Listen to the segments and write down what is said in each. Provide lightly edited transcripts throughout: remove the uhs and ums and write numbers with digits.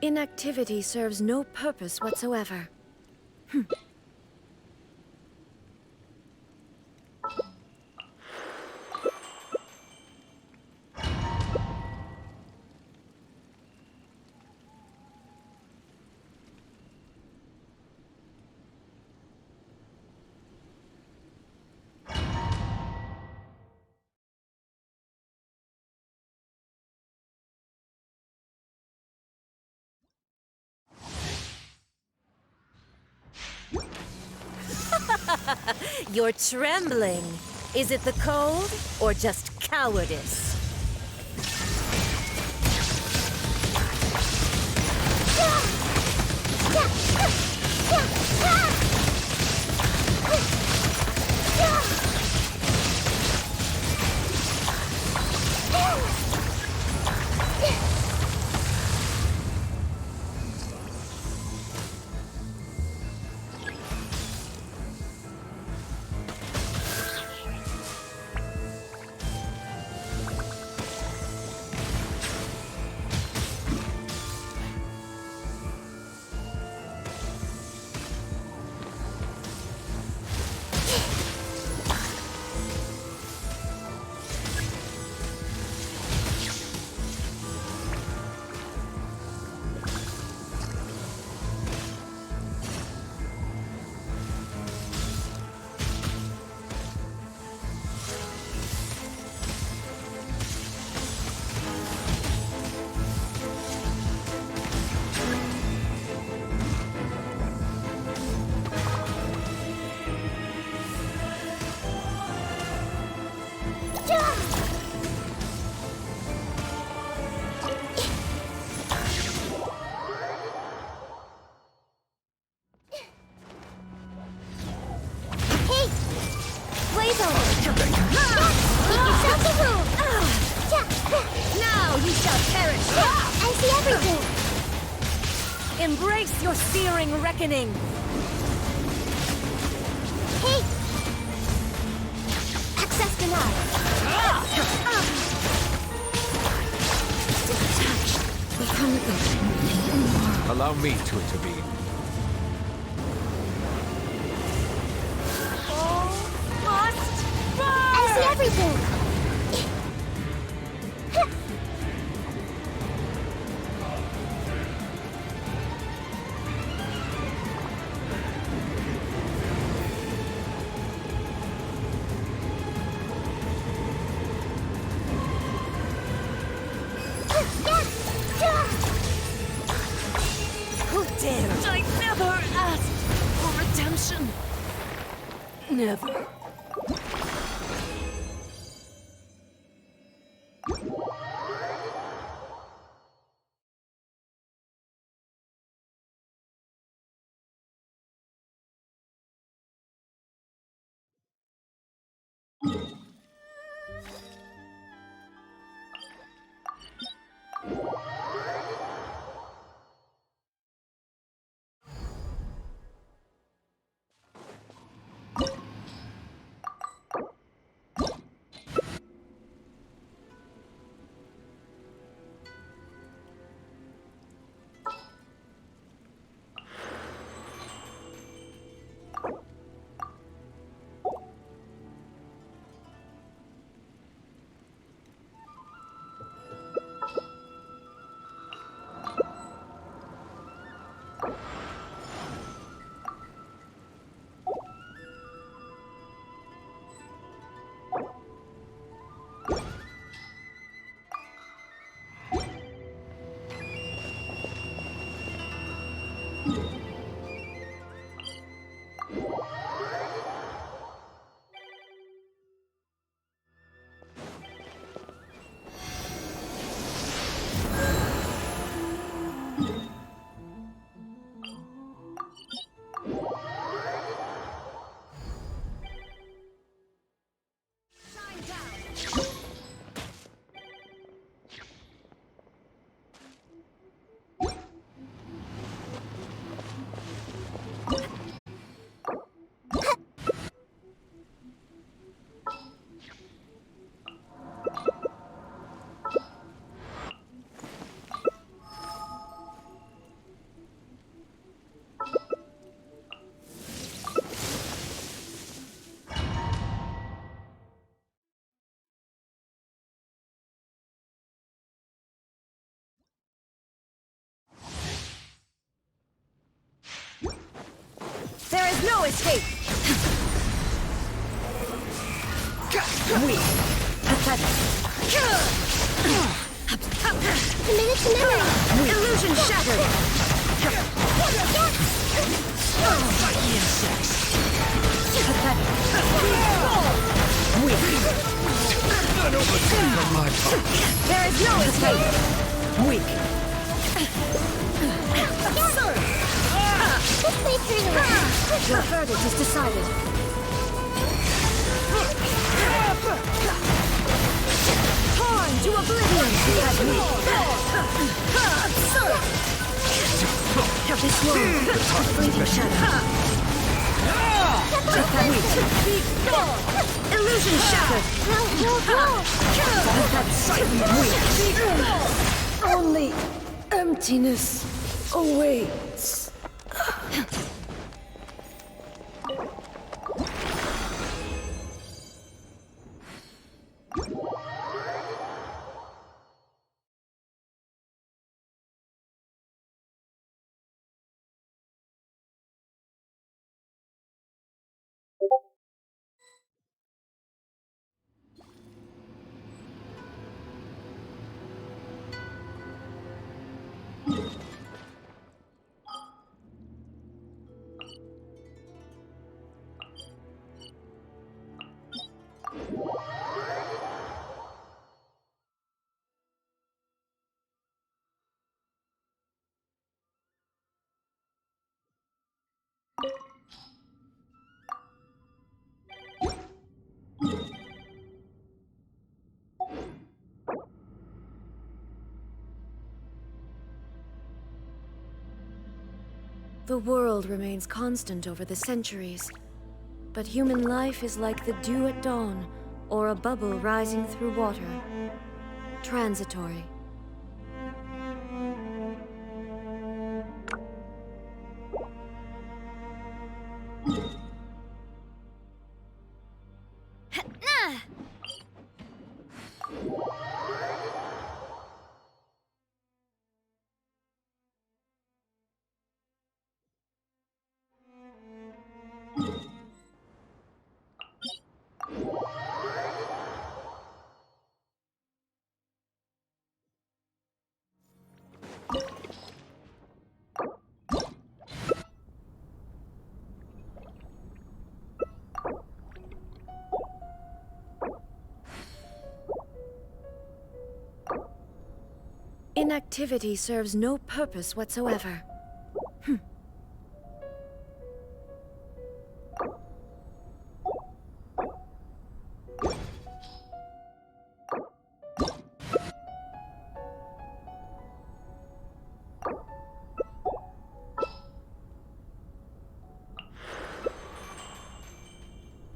Inactivity serves no purpose whatsoever. You're trembling. Is it the cold or just cowardice? Now you shall perish! I see everything! Embrace your searing reckoning! Hey! Access denied! Detached. Become the... Allow me to intervene. All must burn! I see everything! Who dared? I never asked for redemption. Never. escape! Weak. Pathetic. Committed to memory. Illusion shattered! Fight the insects! Pathetic. Weak. None overcome on my part. There is no escape! Weak. This may turn around. Your verdict is decided. Torn to oblivion! This world, fleeting shadow. Illusion shattered! That's weak. Only emptiness awaits. The world remains constant over the centuries, but human life is like the dew at dawn, or a bubble rising through water. Transitory. Inactivity serves no purpose whatsoever.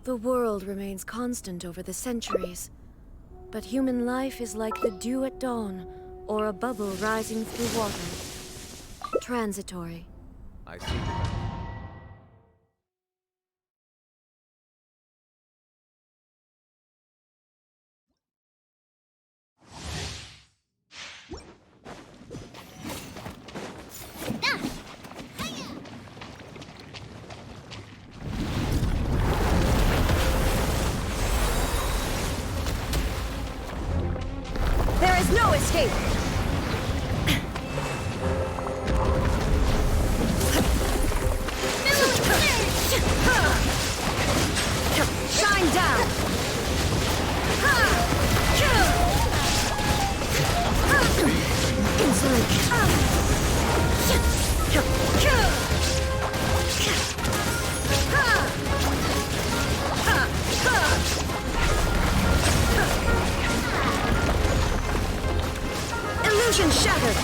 The world remains constant over the centuries, but human life is like the dew at dawn, or a bubble rising through water. Transitory. I see. There is no escape! Shine down! Illusion shattered!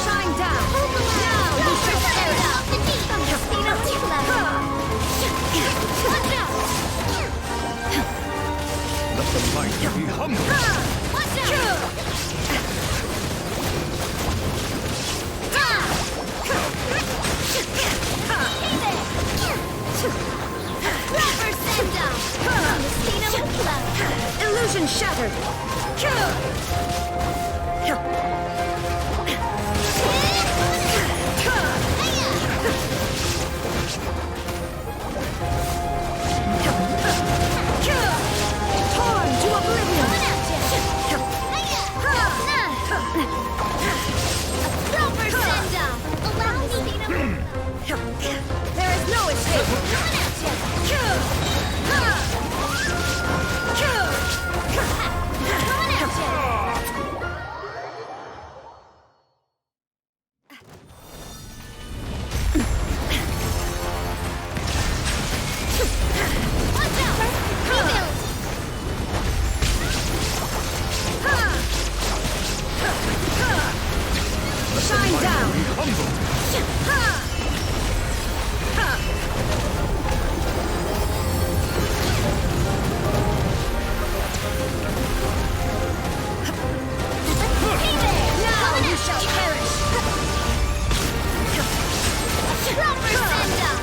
Shine down! Now you shall perish! Let the mighty be humble! Represent Illusion shattered! Torn to oblivion! Proper send-off! Allow me to... There is no escape! Coming at you! Coming at you! Watch out! Rebuild! Shine down! Now you shall perish! Proper send-off!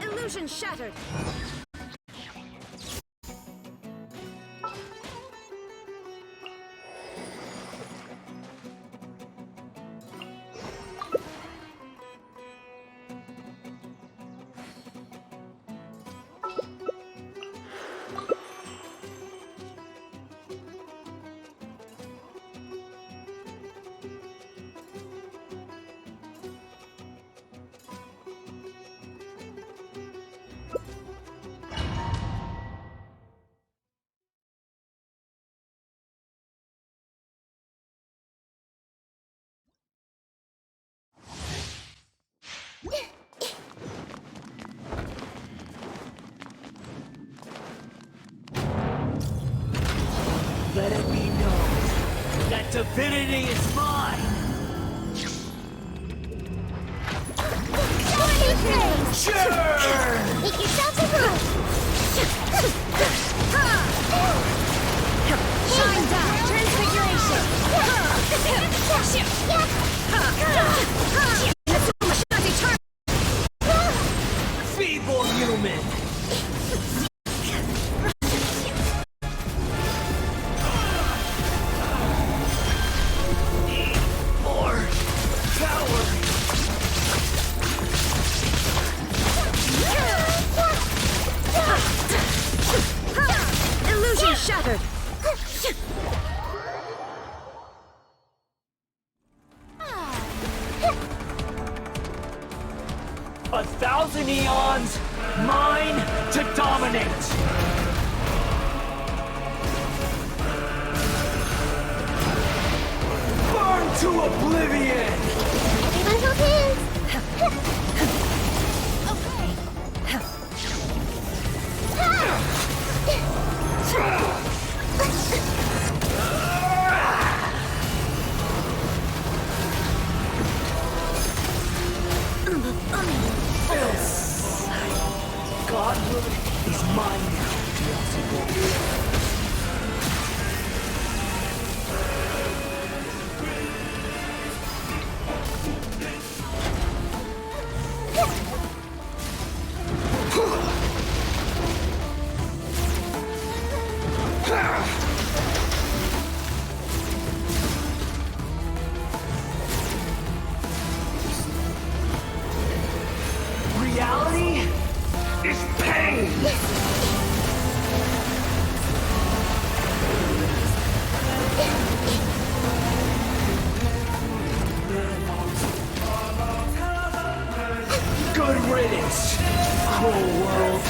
Illusion shattered! Let it be known that divinity is mine! What do you think? Sure! Make yourself a move! Shine down! Transfiguration! Feeble human! Need more power! Illusion shattered! 1,000 eons, mine to dominate! Burn to oblivion! Everyone hold hands! Godhood is mine now, Beelzebub. riddance, cruel world.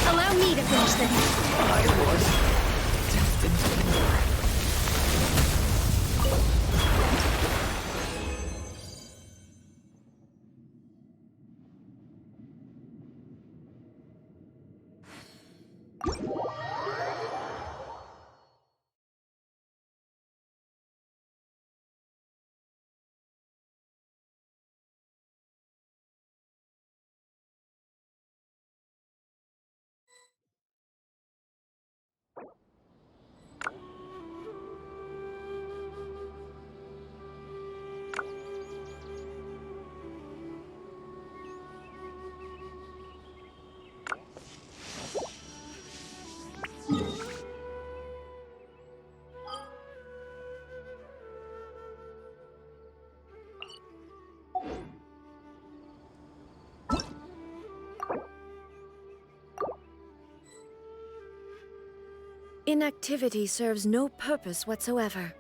Allow me to finish this. I was destined for more. Inactivity serves no purpose whatsoever.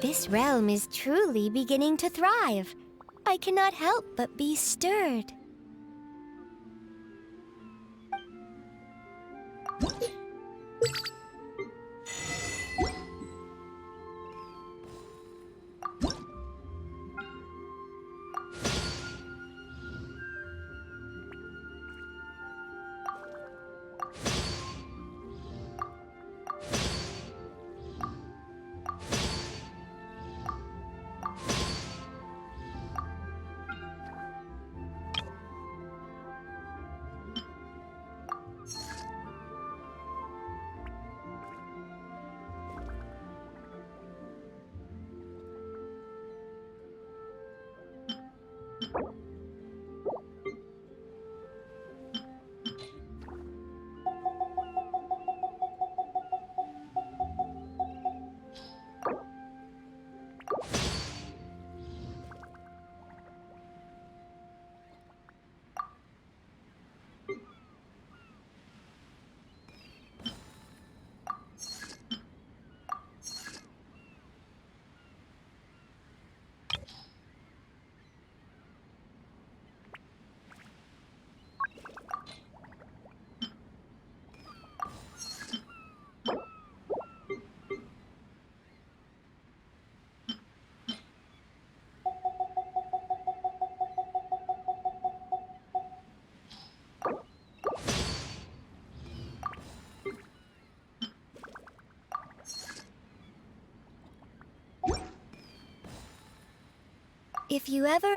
This realm is truly beginning to thrive. I cannot help but be stirred. If you ever...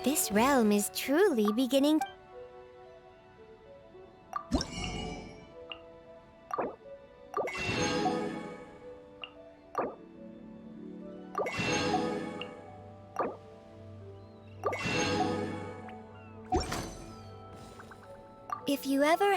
This realm is truly beginning... If you ever...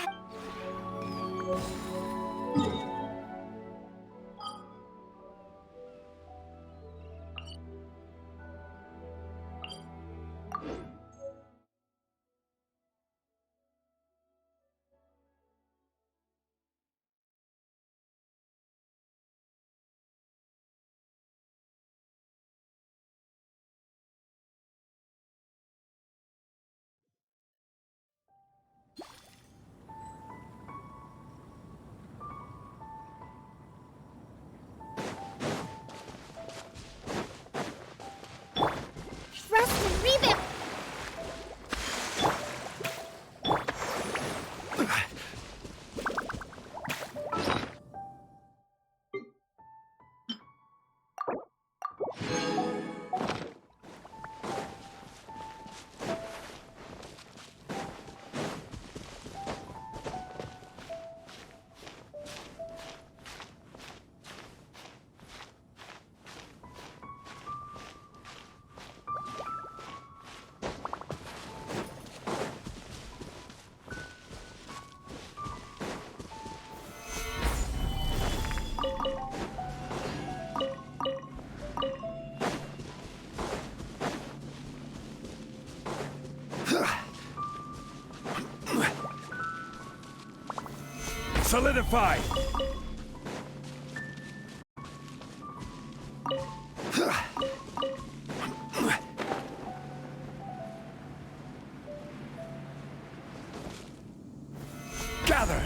Thrust and rebound! Solidify! Gather!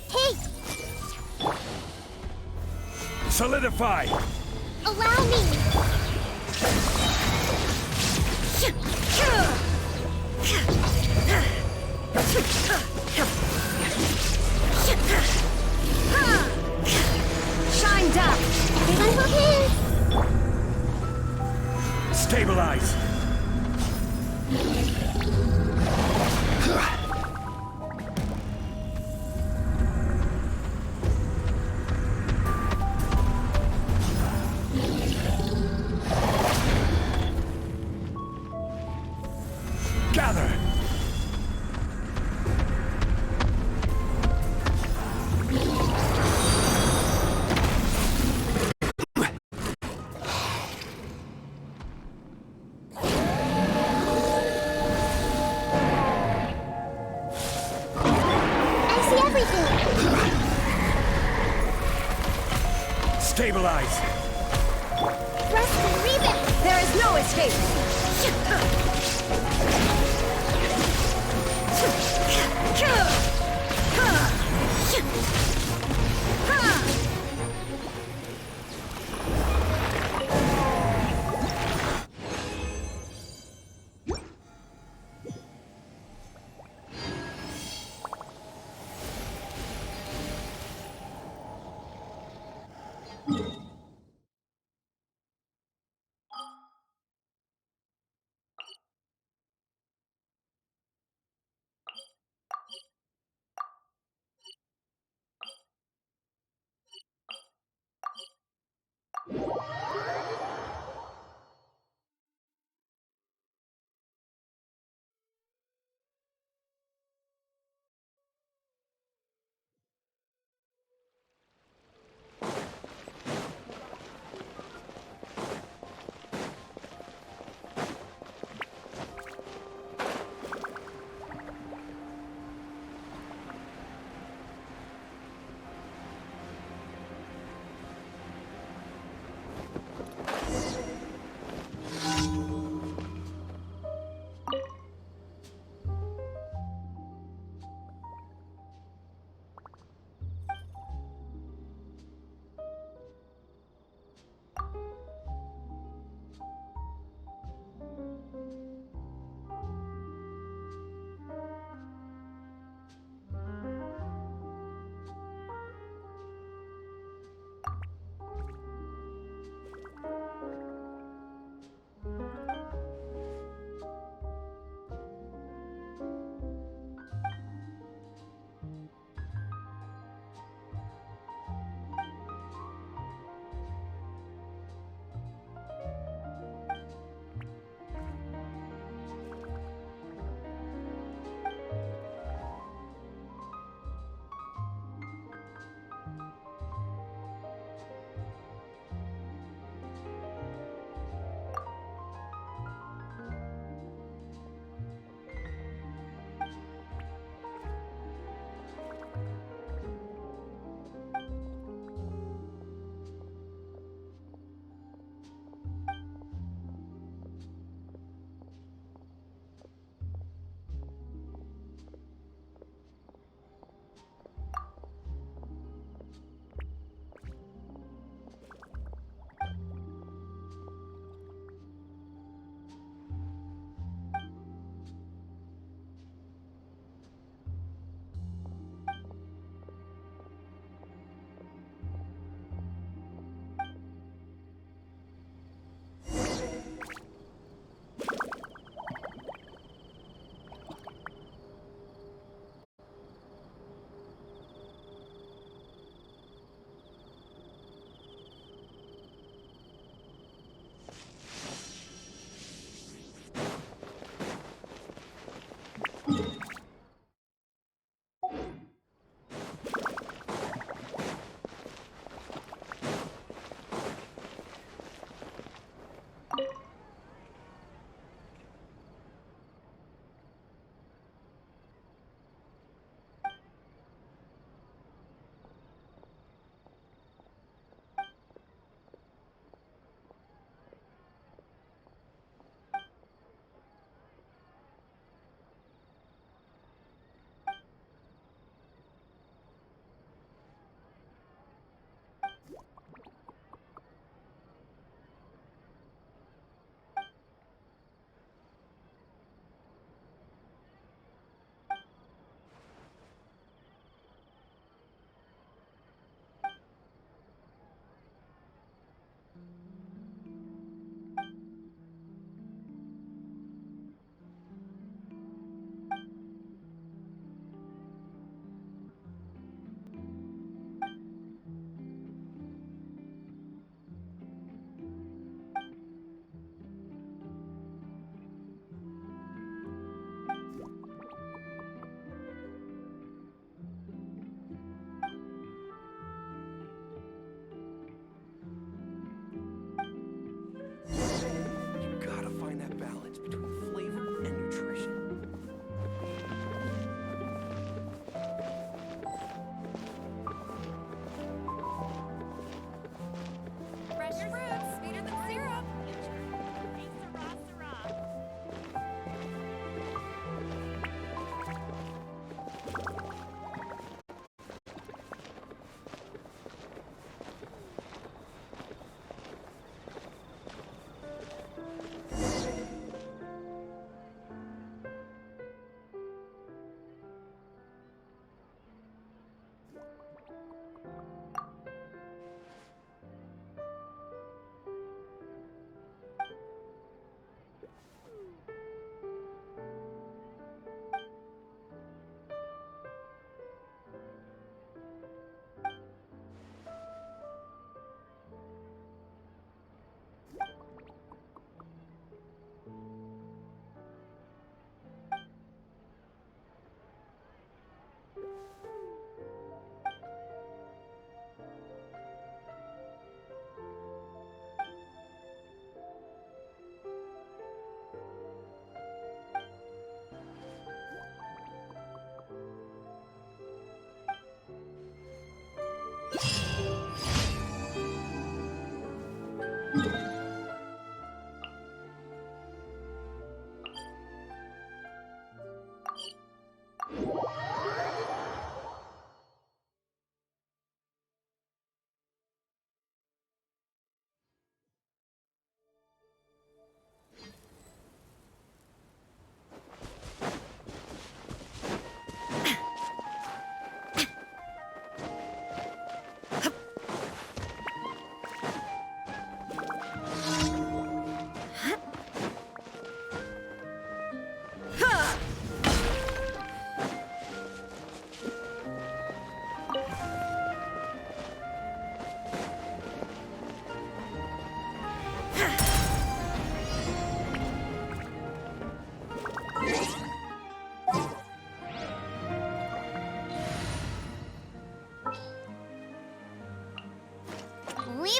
Hey! Solidify! Allow me! Shined up! Everyone will Stabilize! Gather! I see everything! Stabilize! Thrust and rebound! There is no escape!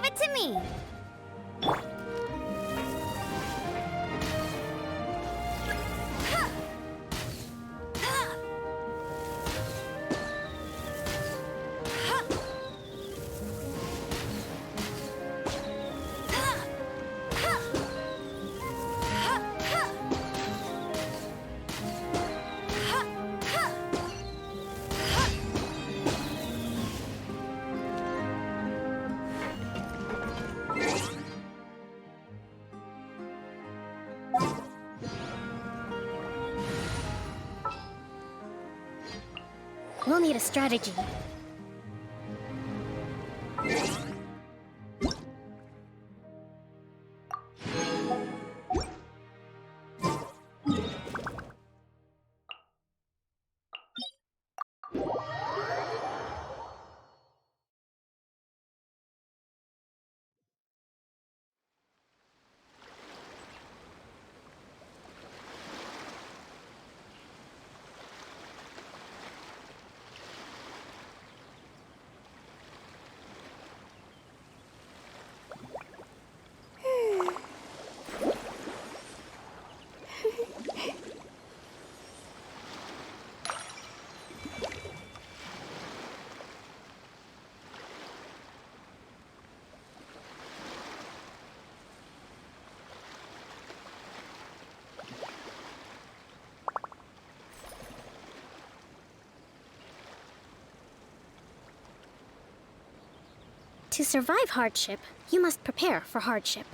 Leave it to me. We'll need a strategy. To survive hardship, you must prepare for hardship.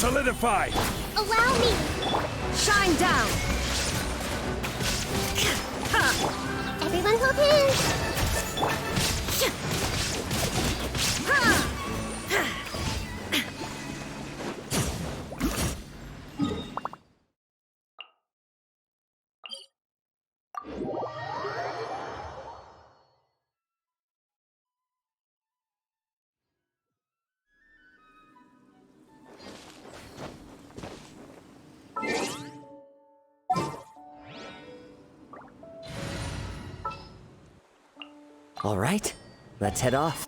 Solidify! Allow me! Shine down! Everyone hold hands! All right, let's head off.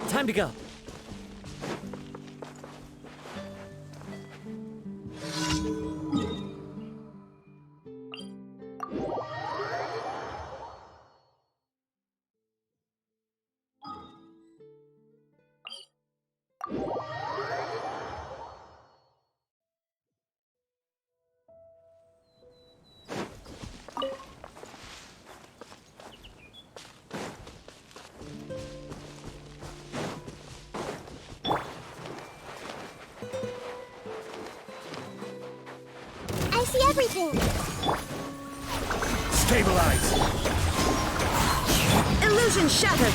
Time to go. I see everything! Stabilize! Illusion shattered!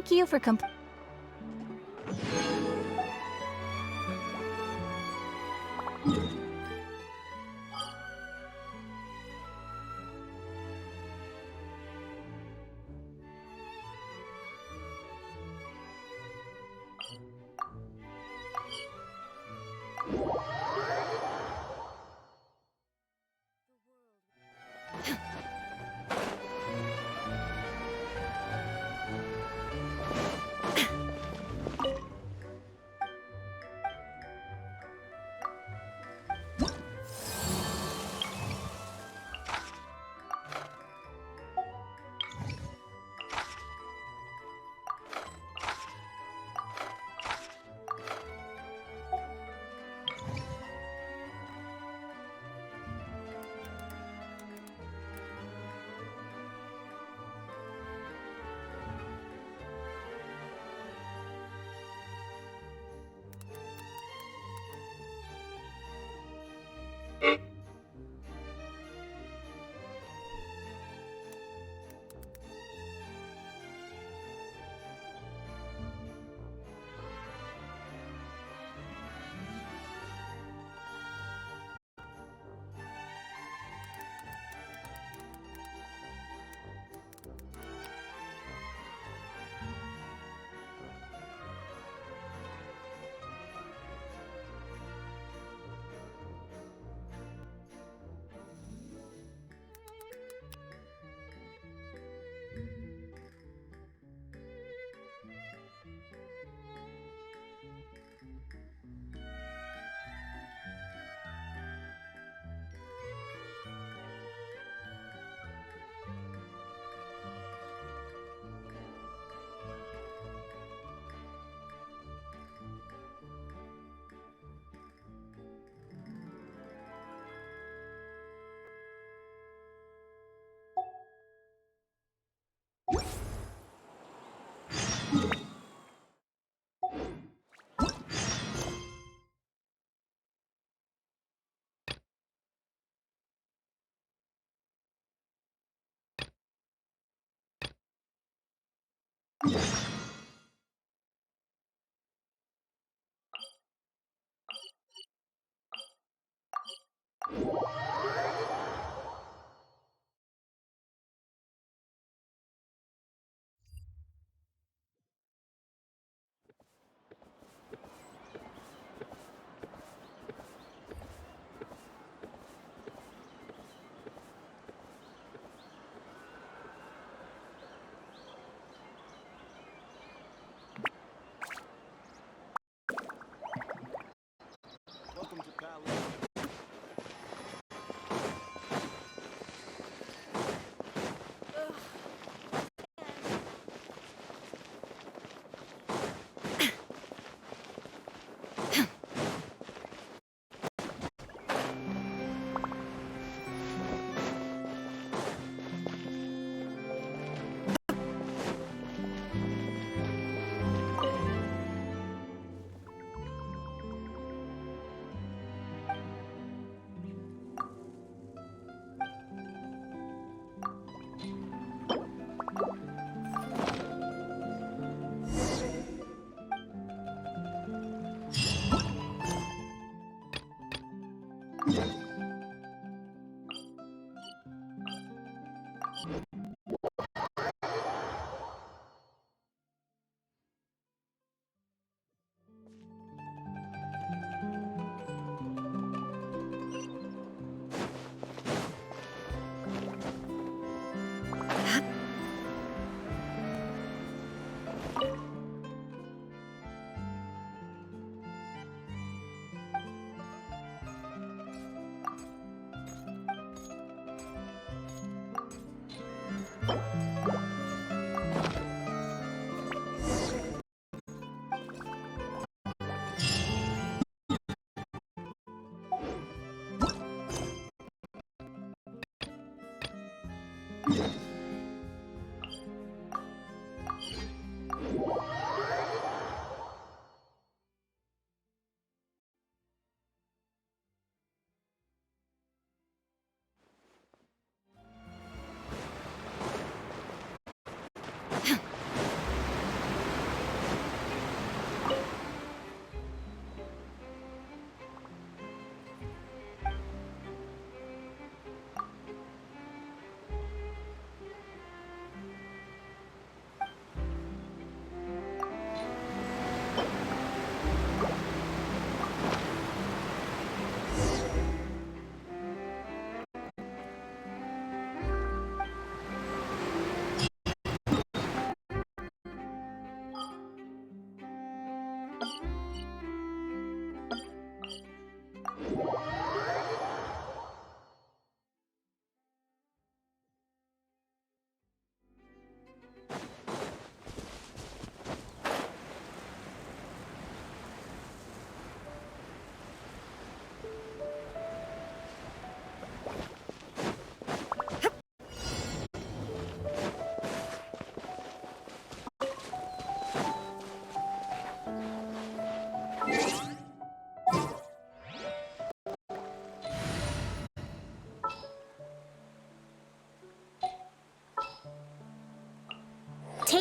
Thank you for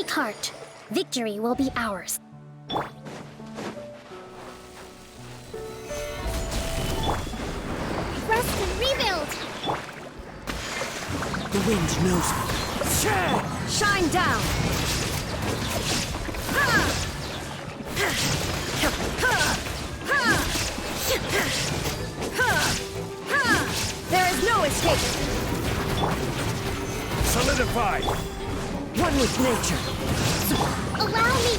Take heart. Victory will be ours. Rest and rebuild! The wind knows me. Shine down! There is no escape! Solidify! One with nature! Allow me!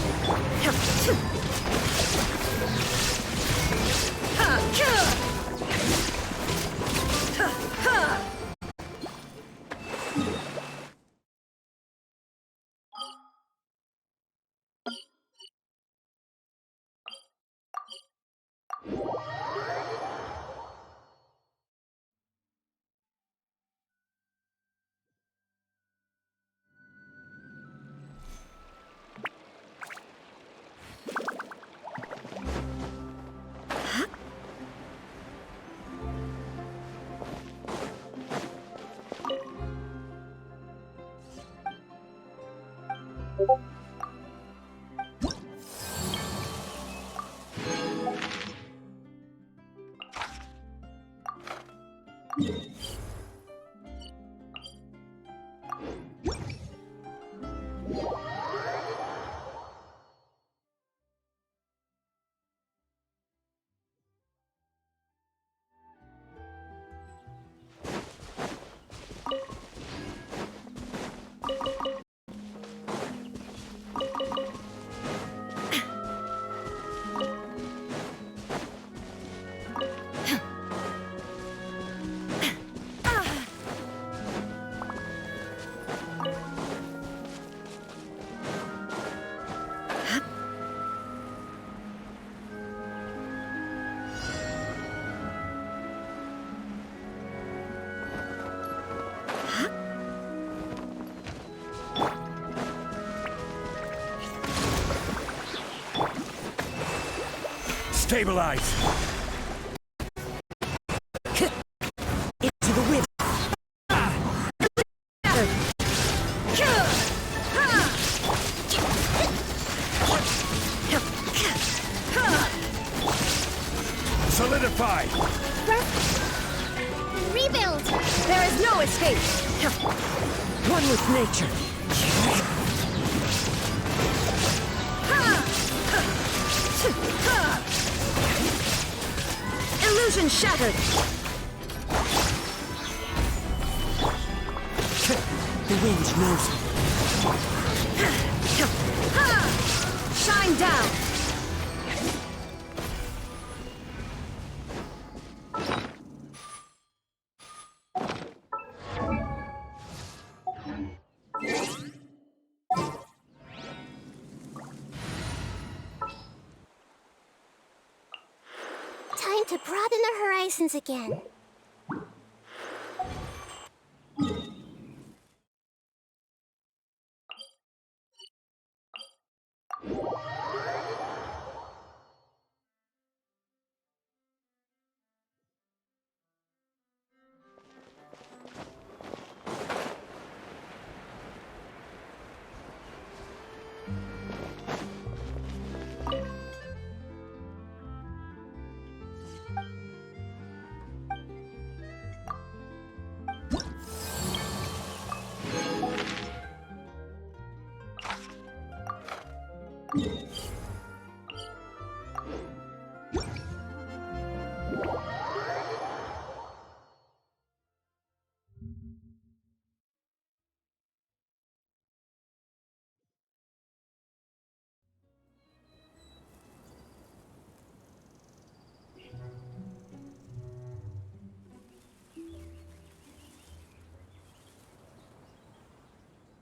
Stabilize! Into the wind. Solidify! Rebuild! There is no escape! One with nature. Illusion shattered! The wind knows me. Shine down! Time to broaden the horizons again.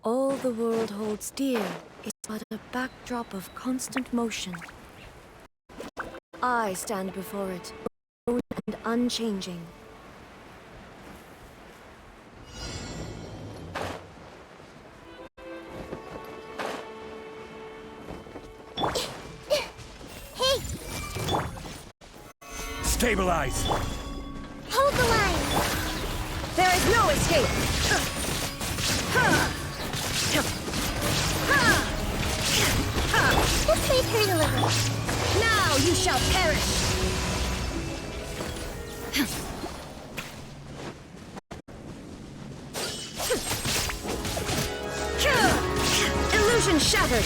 All the world holds dear is but a backdrop of constant motion. I stand before it, alone and unchanging. Hey! Stabilize! Hold the line! There is no escape! This may hurt a little. Now you shall perish! Illusion shattered!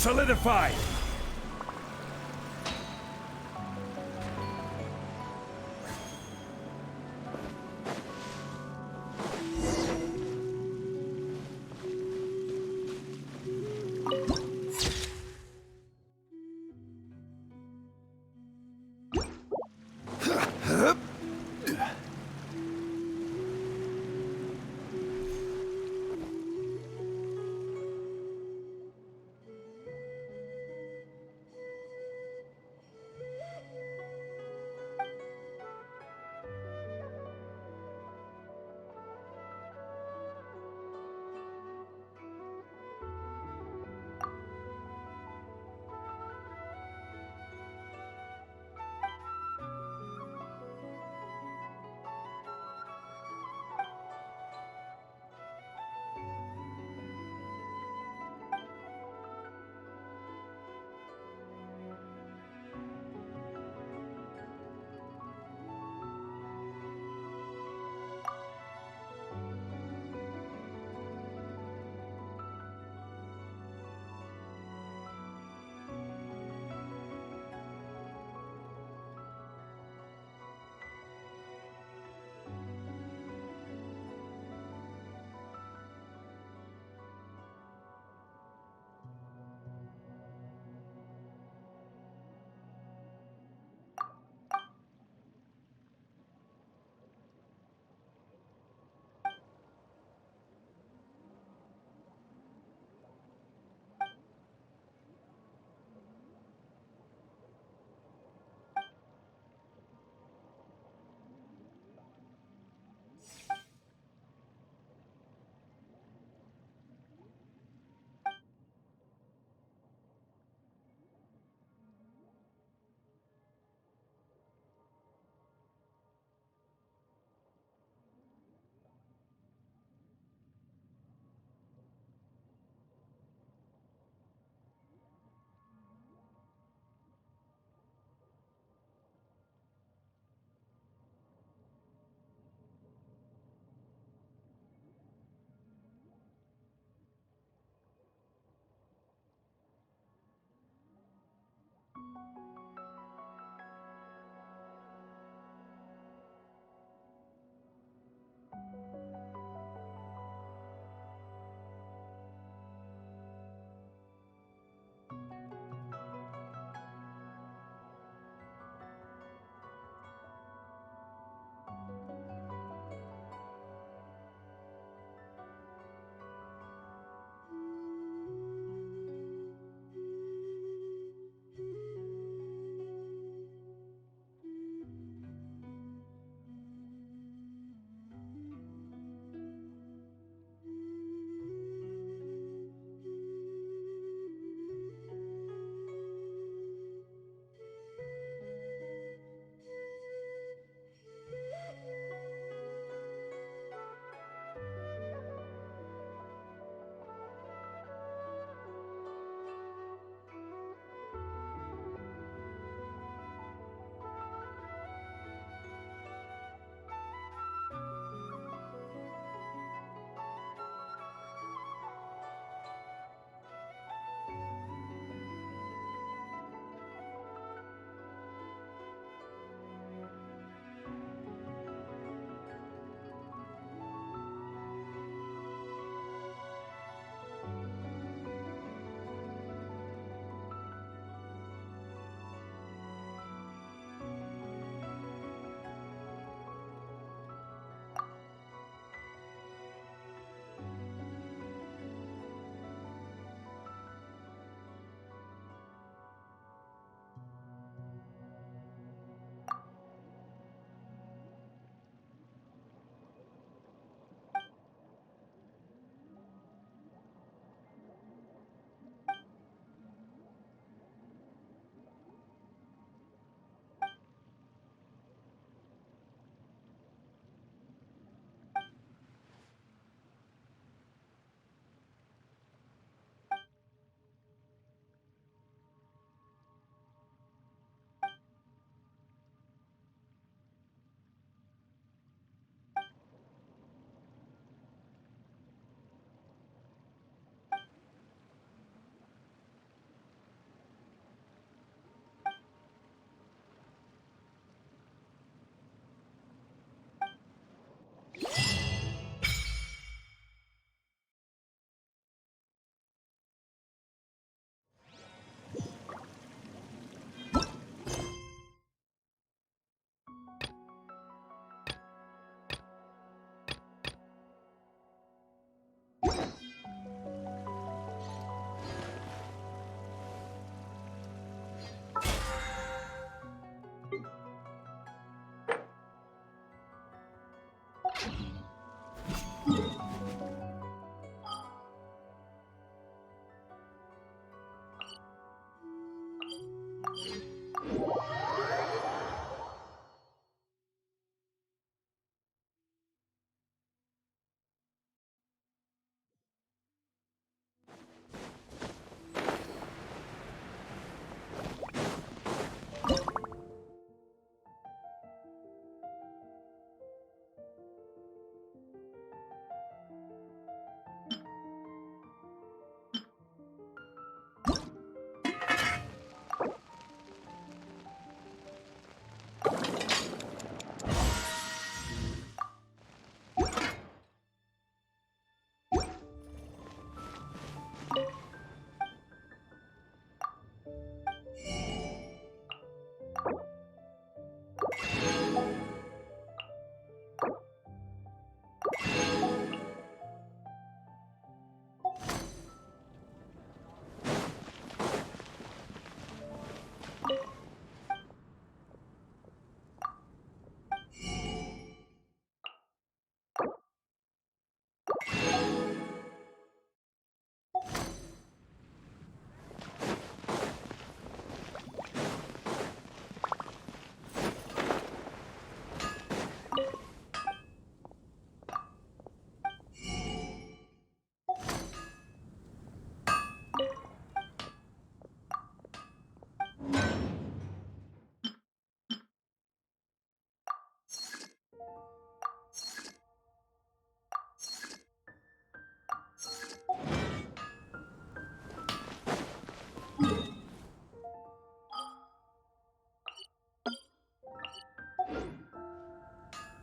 Solidified!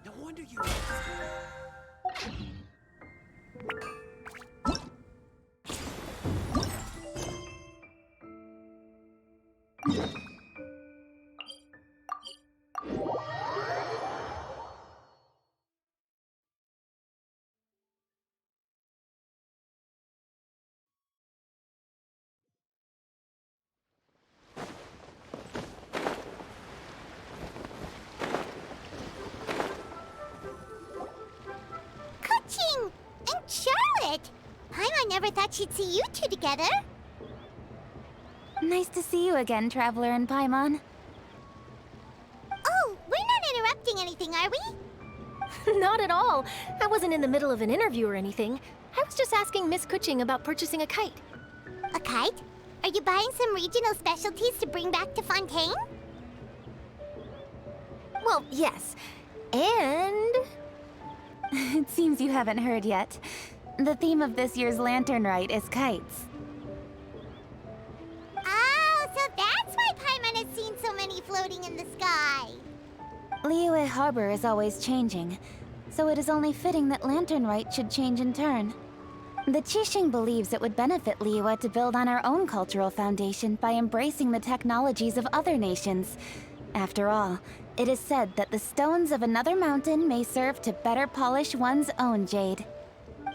No wonder you... Kuching! And Charlotte! Paimon never thought she'd see you two together. Nice to see you again, Traveler and Paimon. Oh, we're not interrupting anything, are we? Not at all. I wasn't in the middle of an interview or anything. I was just asking Miss Kuching about purchasing a kite. A kite? Are you buying some regional specialties to bring back to Fontaine? Well, yes. And... It seems you haven't heard yet. The theme of this year's Lantern Rite is kites. Oh, so that's why Paimon has seen so many floating in the sky. Liyue Harbor is always changing, so it is only fitting that Lantern Rite should change in turn. The Qixing believes it would benefit Liyue to build on our own cultural foundation by embracing the technologies of other nations. After all, it is said that the stones of another mountain may serve to better polish one's own jade.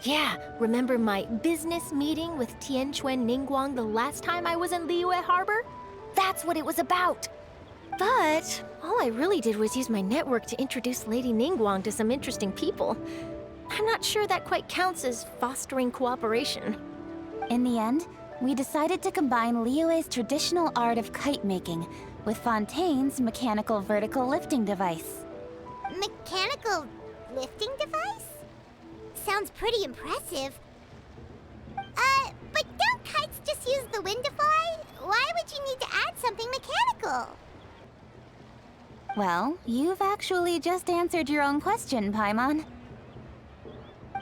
Yeah, remember my business meeting with Tianquan Ningguang the last time I was in Liyue Harbor? That's what it was about. But all I really did was use my network to introduce Lady Ningguang to some interesting people. I'm not sure that quite counts as fostering cooperation. In the end, we decided to combine Liyue's traditional art of kite making with Fontaine's mechanical vertical lifting device. Mechanical lifting device? Sounds pretty impressive. But don't kites just use the wind to fly? Why would you need to add something mechanical? Well, you've actually just answered your own question, Paimon.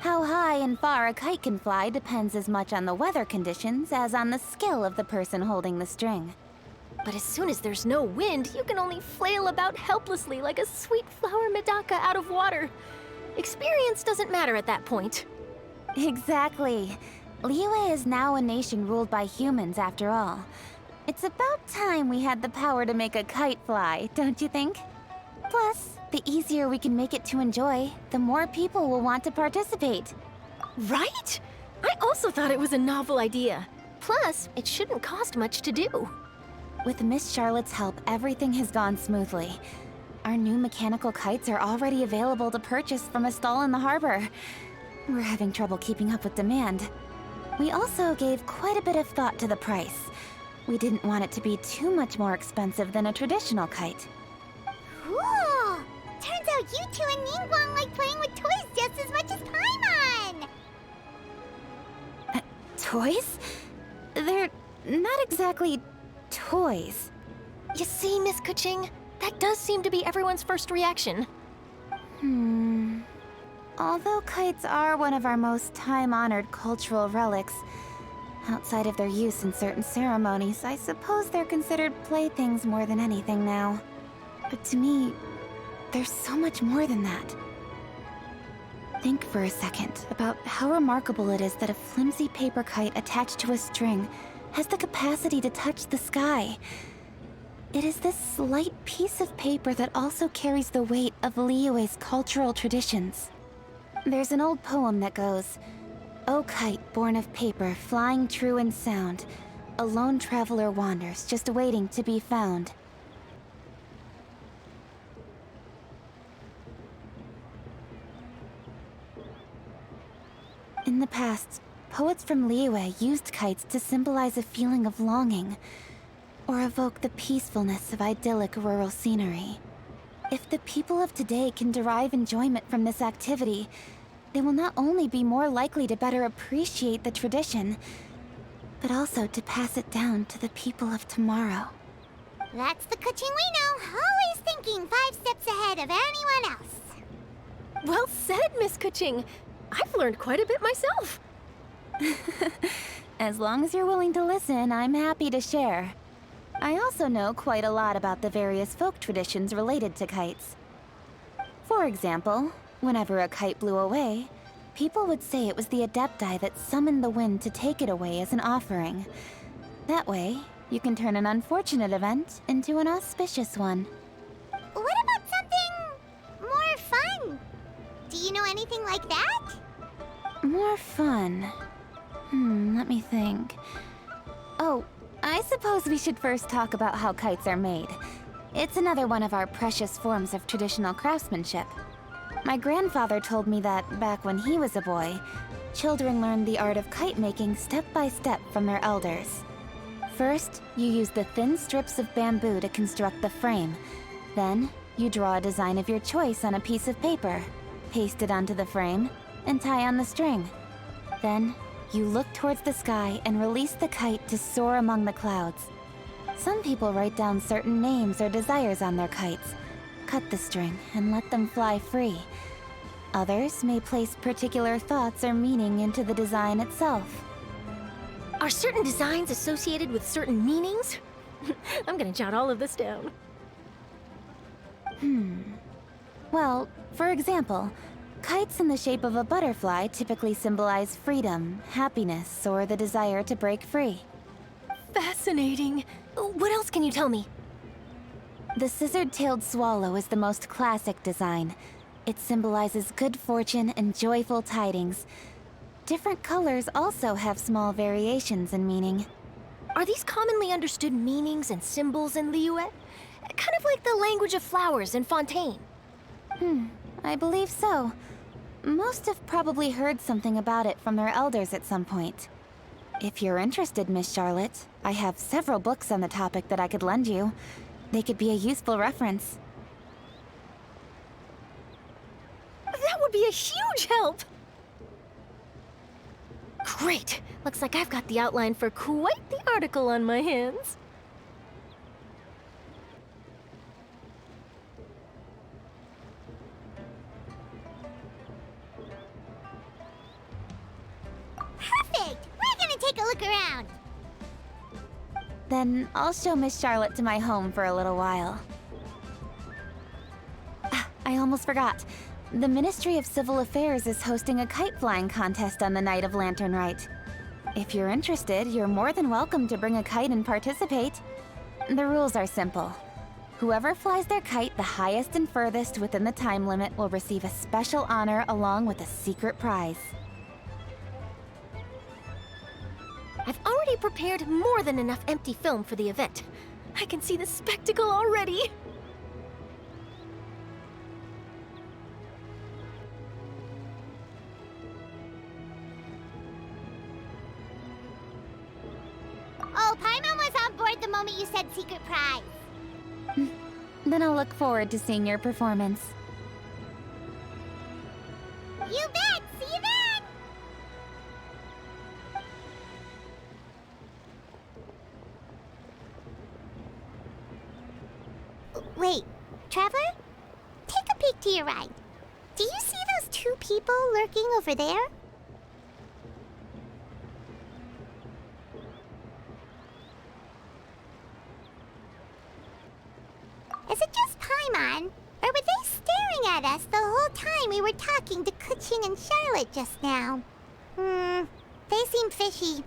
How high and far a kite can fly depends as much on the weather conditions as on the skill of the person holding the string. But as soon as there's no wind, you can only flail about helplessly like a sweet flower medaka out of water. Experience doesn't matter at that point. Exactly. Liyue is now a nation ruled by humans, after all. It's about time we had the power to make a kite fly, don't you think? Plus, the easier we can make it to enjoy, the more people will want to participate. Right? I also thought it was a novel idea. Plus, it shouldn't cost much to do. With Miss Charlotte's help, everything has gone smoothly. Our new mechanical kites are already available to purchase from a stall in the harbor. We're having trouble keeping up with demand. We also gave quite a bit of thought to the price. We didn't want it to be too much more expensive than a traditional kite. Cool! Turns out you two and Ningguang like playing with toys just as much as Paimon! Toys? They're not exactly toys. You see, Miss Kuching? That does seem to be everyone's first reaction. Although kites are one of our most time-honored cultural relics, outside of their use in certain ceremonies, I suppose they're considered playthings more than anything now. But to me, there's so much more than that. Think for a second about how remarkable it is that a flimsy paper kite attached to a string has the capacity to touch the sky. It is this slight piece of paper that also carries the weight of Liyue's cultural traditions. There's an old poem that goes, "O kite born of paper, flying true and sound, a lone traveler wanders, just waiting to be found." In the past, poets from Liyue used kites to symbolize a feeling of longing, or evoke the peacefulness of idyllic rural scenery. If the people of today can derive enjoyment from this activity, they will not only be more likely to better appreciate the tradition, but also to pass it down to the people of tomorrow. That's the Kuching we know, always thinking 5 steps ahead of anyone else. Well said, Miss Kuching. I've learned quite a bit myself. As long as you're willing to listen, I'm happy to share. I also know quite a lot about the various folk traditions related to kites. For example, whenever a kite blew away, people would say it was the Adepti that summoned the wind to take it away as an offering. That way, you can turn an unfortunate event into an auspicious one. What about something more fun? Do you know anything like that? More fun. Let me think. Oh, I suppose we should first talk about how kites are made. It's another one of our precious forms of traditional craftsmanship. My grandfather told me that, back when he was a boy, children learned the art of kite making step by step from their elders. First, you use the thin strips of bamboo to construct the frame. Then, you draw a design of your choice on a piece of paper, paste it onto the frame, and tie on the string. Then, you look towards the sky and release the kite to soar among the clouds. Some people write down certain names or desires on their kites, cut the string, and let them fly free. Others may place particular thoughts or meaning into the design itself. Are certain designs associated with certain meanings? I'm gonna jot all of this down. Well, for example, kites in the shape of a butterfly typically symbolize freedom, happiness, or the desire to break free. Fascinating. What else can you tell me? The scissor-tailed swallow is the most classic design. It symbolizes good fortune and joyful tidings. Different colors also have small variations in meaning. Are these commonly understood meanings and symbols in Liyue? Kind of like the language of flowers in Fontaine. I believe so. Most have probably heard something about it from their elders at some point. If you're interested, Miss Charlotte, I have several books on the topic that I could lend you. They could be a useful reference. That would be a huge help! Great! Looks like I've got the outline for quite the article on my hands. Perfect! We're gonna take a look around. Then I'll show Miss Charlotte to my home for a little while. I almost forgot. The Ministry of Civil Affairs is hosting a kite flying contest on the night of Lantern Rite. If you're interested, you're more than welcome to bring a kite and participate. The rules are simple. Whoever flies their kite the highest and furthest within the time limit will receive a special honor along with a secret prize. I've already prepared more than enough empty film for the event. I can see the spectacle already. Oh, Paimon was on prize. Then I'll look forward to seeing your performance. You bet! See you then! Wait, Traveler? Take a peek to your right. Do you see those two people lurking over there? Is it just Paimon? Or were they staring at us the whole time we were talking to Kuching and Charlotte just now? They seem fishy.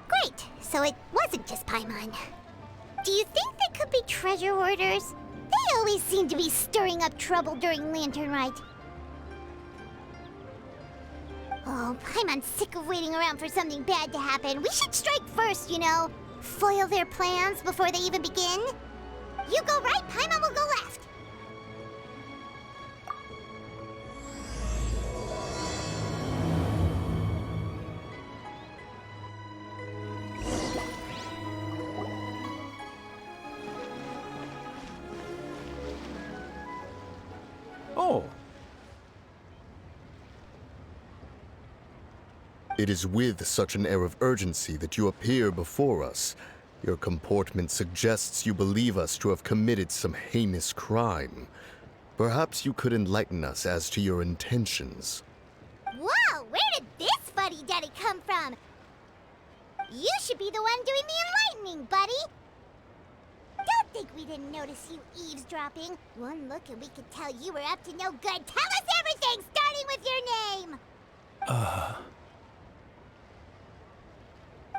Great, so it wasn't just Paimon. Do you think they could be treasure hoarders? They always seem to be stirring up trouble during Lantern Rite. Oh, Paimon's sick of waiting around for something bad to happen. We should strike first, you know. Foil their plans before they even begin. You go right, Paimon will go left. Oh. It is with such an air of urgency that you appear before us. Your comportment suggests you believe us to have committed some heinous crime. Perhaps you could enlighten us as to your intentions. Whoa, where did this fuddy-duddy come from? You should be the one doing the enlightening, buddy. Don't think we didn't notice you eavesdropping. One look and we could tell you were up to no good. Tell us everything, starting with your name!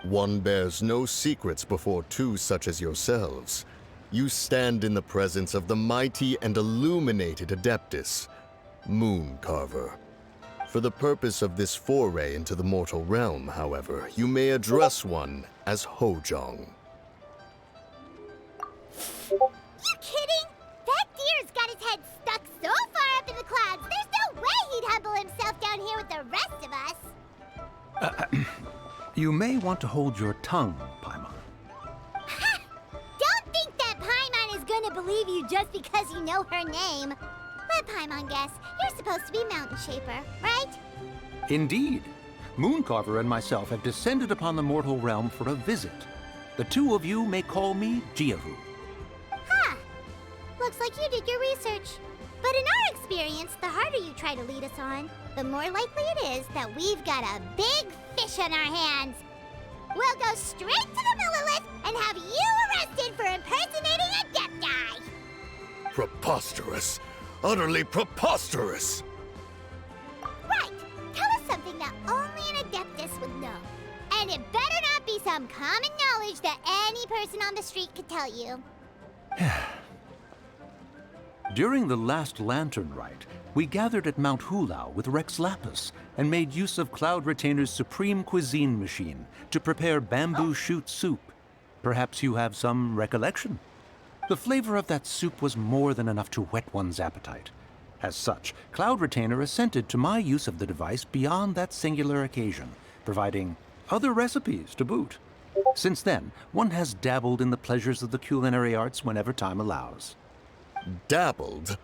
One bears no secrets before two such as yourselves. You stand in the presence of the mighty and illuminated Adeptus, Mooncarver. For the purpose of this foray into the mortal realm, however, you may address one as Hojong. You kidding? That deer's got his head stuck so far up in the clouds, there's no way he'd humble himself down here with the rest of us. You may want to hold your tongue, Paimon. Ha! Don't think that Paimon is gonna believe you just because you know her name. Let Paimon guess. You're supposed to be Mountain Shaper, right? Indeed. Mooncarver and myself have descended upon the mortal realm for a visit. The two of you may call me Jiahu. Huh. Looks like you did your research. But in our experience, the harder you try to lead us on, the more likely it is that we've got a big fish on our hands. We'll go straight to the Millilith and have you arrested for impersonating a Adepti. Preposterous! Utterly preposterous! Right. Tell us something that only an Adeptus would know. And it better not be some common knowledge that any person on the street could tell you. During the last Lantern Rite, we gathered at Mount Hulau with Rex Lapis and made use of Cloud Retainer's supreme cuisine machine to prepare bamboo shoot soup. Perhaps you have some recollection? The flavor of that soup was more than enough to whet one's appetite. As such, Cloud Retainer assented to my use of the device beyond that singular occasion, providing other recipes to boot. Since then, one has dabbled in the pleasures of the culinary arts whenever time allows. Dabbled?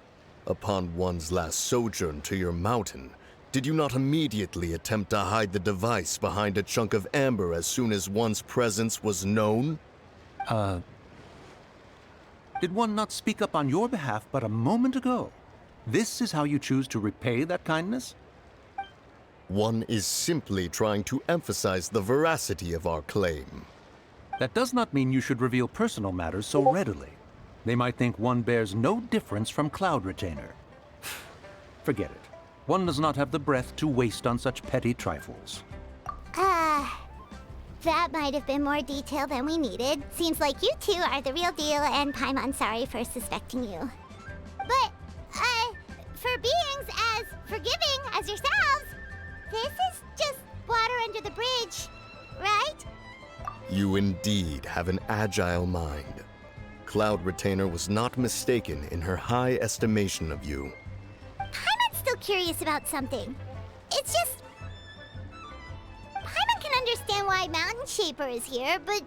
Upon one's last sojourn to your mountain, did you not immediately attempt to hide the device behind a chunk of amber as soon as one's presence was known? Did one not speak up on your behalf but a moment ago? This is how you choose to repay that kindness? One is simply trying to emphasize the veracity of our claim. That does not mean you should reveal personal matters so readily. They might think one bears no difference from Cloud Retainer. Forget it. One does not have the breath to waste on such petty trifles. That might have been more detail than we needed. Seems like you two are the real deal, and Paimon's sorry for suspecting you. But, for beings as forgiving as yourselves, this is just water under the bridge, right? You indeed have an agile mind. Cloud Retainer was not mistaken in her high estimation of you. Paimon's still curious about something. It's just... Paimon can understand why Mountain Shaper is here, but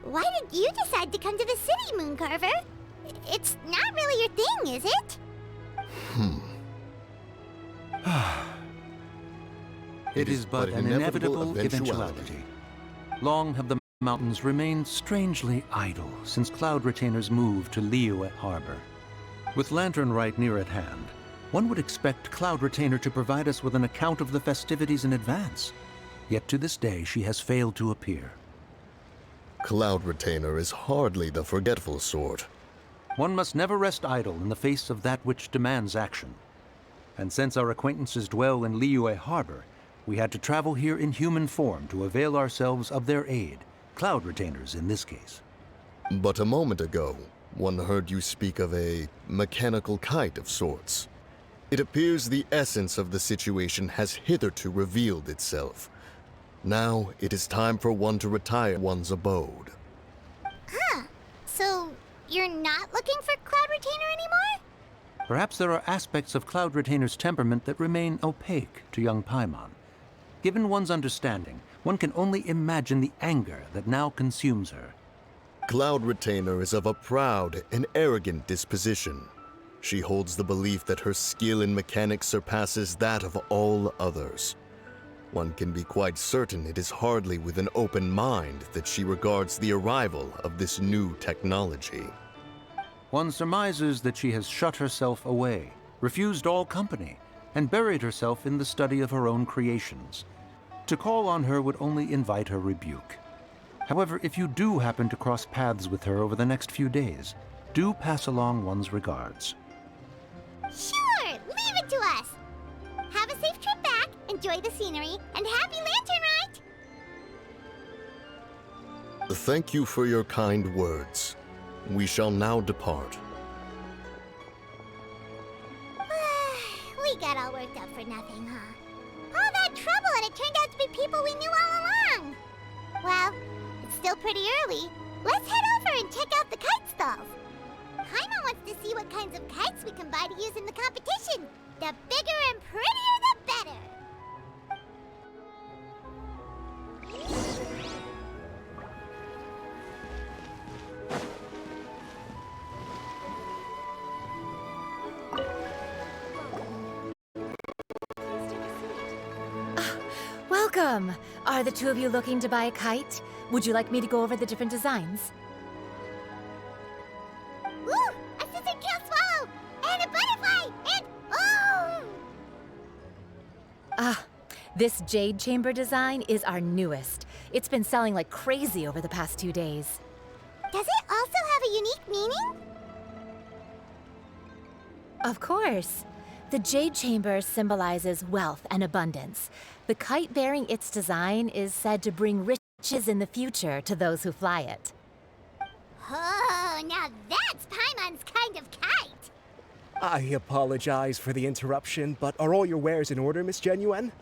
why did you decide to come to the city, Mooncarver? It's not really your thing, is it? It is but an inevitable eventuality. Long have the mountains remained strangely idle since Cloud Retainer's move to Liyue Harbor. With Lantern Rite near at hand, one would expect Cloud Retainer to provide us with an account of the festivities in advance. Yet to this day, she has failed to appear. Cloud Retainer is hardly the forgetful sort. One must never rest idle in the face of that which demands action. And since our acquaintances dwell in Liyue Harbor, we had to travel here in human form to avail ourselves of their aid, Cloud Retainers in this case. But a moment ago, one heard you speak of a mechanical kite of sorts. It appears the essence of the situation has hitherto revealed itself. Now it is time for one to retire one's abode. So, you're not looking for Cloud Retainer anymore? Perhaps there are aspects of Cloud Retainer's temperament that remain opaque to young Paimon. Given one's understanding, one can only imagine the anger that now consumes her. Cloud Retainer is of a proud and arrogant disposition. She holds the belief that her skill in mechanics surpasses that of all others. One can be quite certain it is hardly with an open mind that she regards the arrival of this new technology. One surmises that she has shut herself away, refused all company, and buried herself in the study of her own creations. To call on her would only invite her rebuke. However, if you do happen to cross paths with her over the next few days, do pass along one's regards. Sure, leave it to us. Have a safe trip back, enjoy the scenery, and happy Lantern Rite! Thank you for your kind words. We shall now depart. We got all worked up for nothing, huh? All that trouble and it turned out to be people we knew all along. Well, it's still pretty early. Let's head over and check out the kite stalls. Paimon wants to see what kinds of kites we can buy to use in the competition. The bigger and prettier, the better. Welcome! Are the two of you looking to buy a kite? Would you like me to go over the different designs? Ooh! A scissor kill swallow! And a butterfly! And oh! This jade chamber design is our newest. It's been selling like crazy over the past 2 days. Does it also have a unique meaning? Of course. The jade chamber symbolizes wealth and abundance. The kite bearing its design is said to bring riches in the future to those who fly it. Oh, now that's Paimon's kind of kite! I apologize for the interruption, but are all your wares in order, Miss Genuine?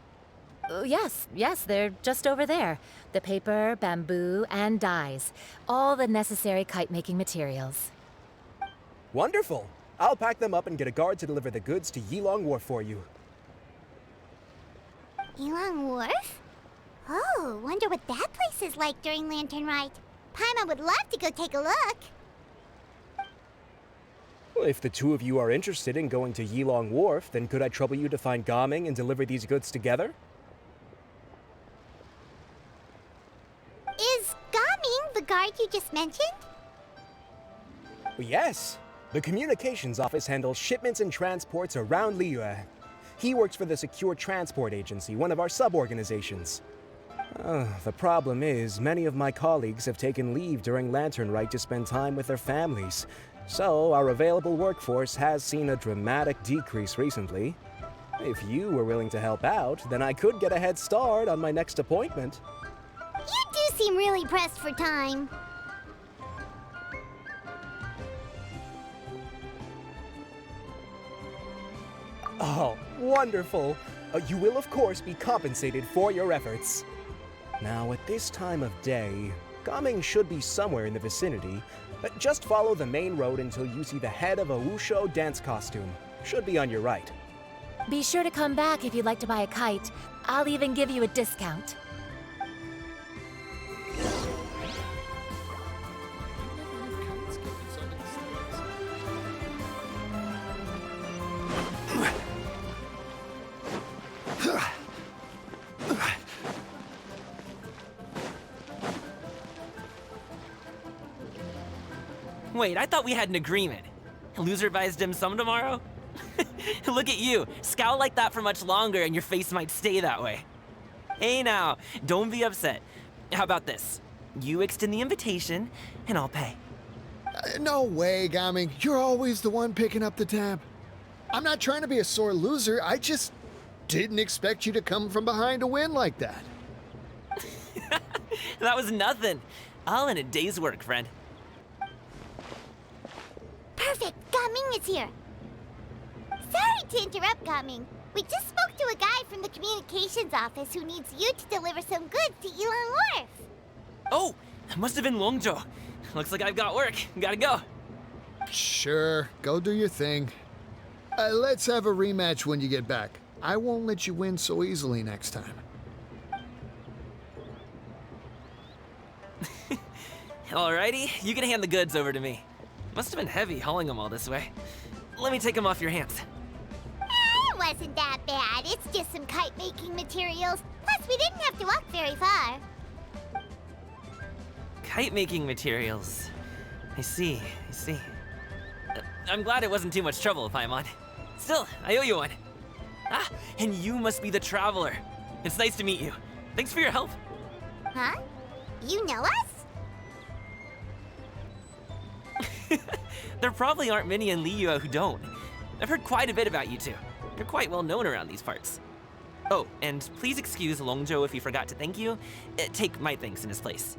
Yes, they're just over there. The paper, bamboo, and dyes. All the necessary kite-making materials. Wonderful! I'll pack them up and get a guard to deliver the goods to Yilong Wharf for you. Yilong Wharf? Oh, wonder what that place is like during Lantern Rite. Paimon would love to go take a look. Well, if the two of you are interested in going to Yilong Wharf, then could I trouble you to find Gaming and deliver these goods together? Is Gaming the guard you just mentioned? Well, yes. The communications office handles shipments and transports around Liyue. He works for the Secure Transport Agency, one of our sub-organizations. The problem is, many of my colleagues have taken leave during Lantern Rite to spend time with their families. So, our available workforce has seen a dramatic decrease recently. If you were willing to help out, then I could get a head start on my next appointment. You do seem really pressed for time. Oh, wonderful! You will, of course, be compensated for your efforts. Now, at this time of day, Gaming should be somewhere in the vicinity. Just follow the main road until you see the head of a Wushu dance costume. Should be on your right. Be sure to come back if you'd like to buy a kite. I'll even give you a discount. Wait, I thought we had an agreement. Loser buys dim sum tomorrow? Look at you, scowl like that for much longer and your face might stay that way. Hey now, don't be upset. How about this? You extend the invitation, and I'll pay. No way, Gaming. You're always the one picking up the tab. I'm not trying to be a sore loser. I just didn't expect you to come from behind to win like that. That was nothing. All in a day's work, friend. Perfect! Gaming is here! Sorry to interrupt, Gaming. We just spoke to a guy from the communications office who needs you to deliver some goods to Yilong Wharf. Oh, that must have been Longzhou. Looks like I've got work. Gotta go. Sure, go do your thing. Let's have a rematch when you get back. I won't let you win so easily next time. Alrighty, you can hand the goods over to me. Must have been heavy hauling them all this way. Let me take them off your hands. It wasn't that bad. It's just some kite-making materials. Plus, we didn't have to walk very far. Kite-making materials. I see. I'm glad it wasn't too much trouble, Paimon. Still, I owe you one. Ah, and you must be the traveler. It's nice to meet you. Thanks for your help. Huh? You know us? There probably aren't many in Liyue who don't. I've heard quite a bit about you two. You're quite well known around these parts. Oh, and please excuse Longzhou if he forgot to thank you. Take my thanks in his place.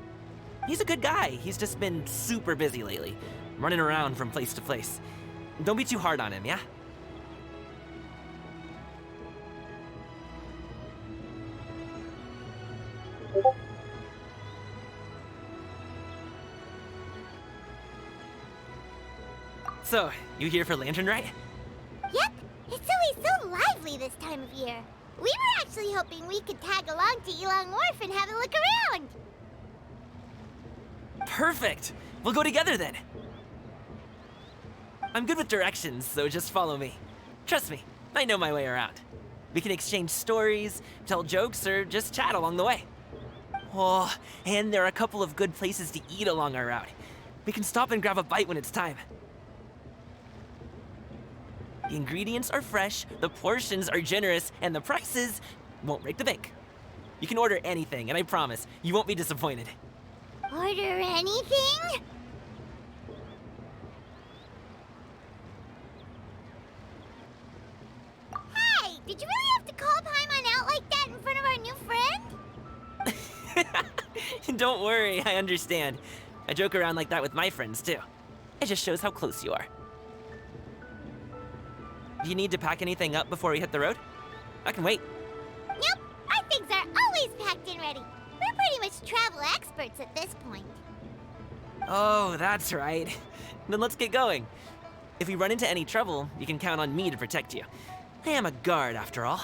He's a good guy. He's just been super busy lately, running around from place to place. Don't be too hard on him, yeah? So, you here for Lantern Rite? Yep. It's always so lively this time of year. We were actually hoping we could tag along to Yilong Wharf and have a look around. Perfect! We'll go together then. I'm good with directions, so just follow me. Trust me, I know my way around. We can exchange stories, tell jokes, or just chat along the way. Oh, and there are a couple of good places to eat along our route. We can stop and grab a bite when it's time. The ingredients are fresh, the portions are generous, and the prices won't break the bank. You can order anything, and I promise, you won't be disappointed. Order anything? Hey, did you really have to call Paimon out like that in front of our new friend? Don't worry, I understand. I joke around like that with my friends, too. It just shows how close you are. Do you need to pack anything up before we hit the road? I can wait. Nope, our things are always packed and ready. We're pretty much travel experts at this point. Oh, that's right. Then let's get going. If we run into any trouble, you can count on me to protect you. I am a guard, after all.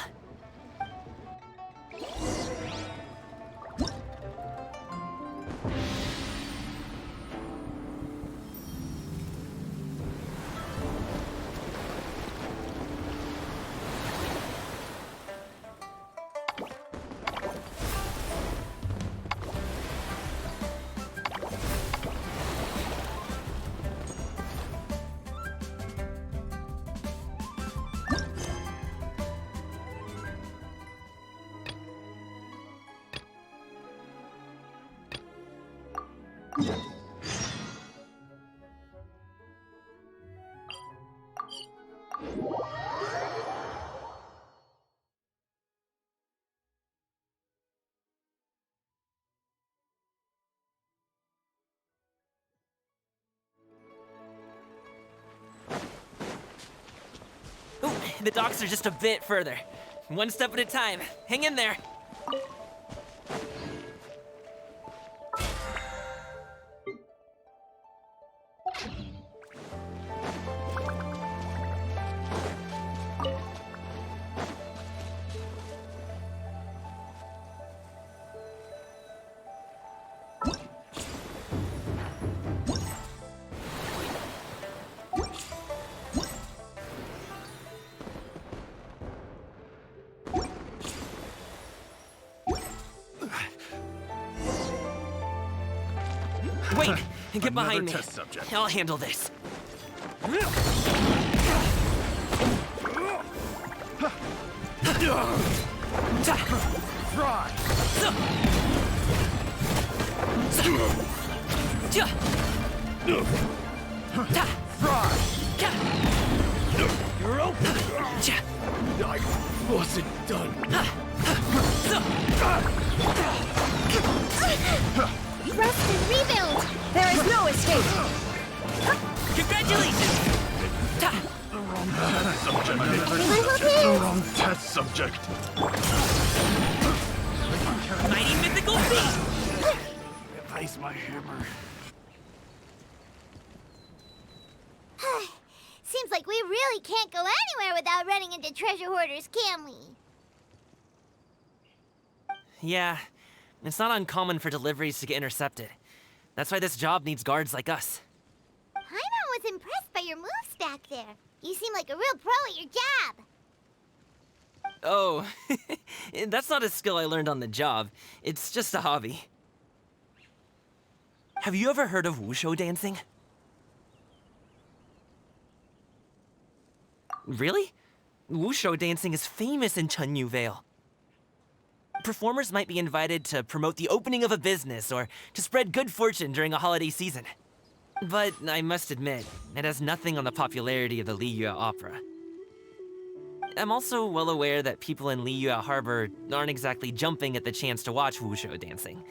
The docks are just a bit further. One step at a time. Hang in there. Wait! Get behind me. Test subject. I'll handle this. Fry! Fry! You're open! I wasn't done. Rest and rebuild! There is no escape! Congratulations! The wrong test subject. The wrong test subject. Mighty mythical feat! Replace my hammer. Seems like we really can't go anywhere without running into treasure hoarders, can we? Yeah, it's not uncommon for deliveries to get intercepted. That's why this job needs guards like us. Paimon was impressed by your moves back there. You seem like a real pro at your job. Oh, that's not a skill I learned on the job. It's just a hobby. Have you ever heard of wushu dancing? Really? Wushu dancing is famous in Chunyu Vale. Performers might be invited to promote the opening of a business or to spread good fortune during a holiday season. But I must admit, it has nothing on the popularity of the Liyue opera. I'm also well aware that people in Liyue Harbor aren't exactly jumping at the chance to watch wushu dancing,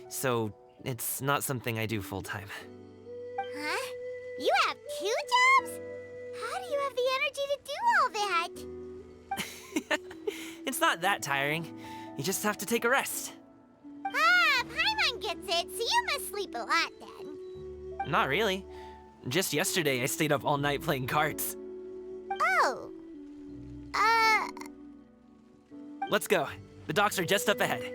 so it's not something I do full-time. Huh? You have 2 jobs? How do you have the energy to do all that? It's not that tiring. You just have to take a rest. Ah, Paimon gets it, so you must sleep a lot then. Not really. Just yesterday, I stayed up all night playing cards. Oh. Let's go. The docks are just up ahead.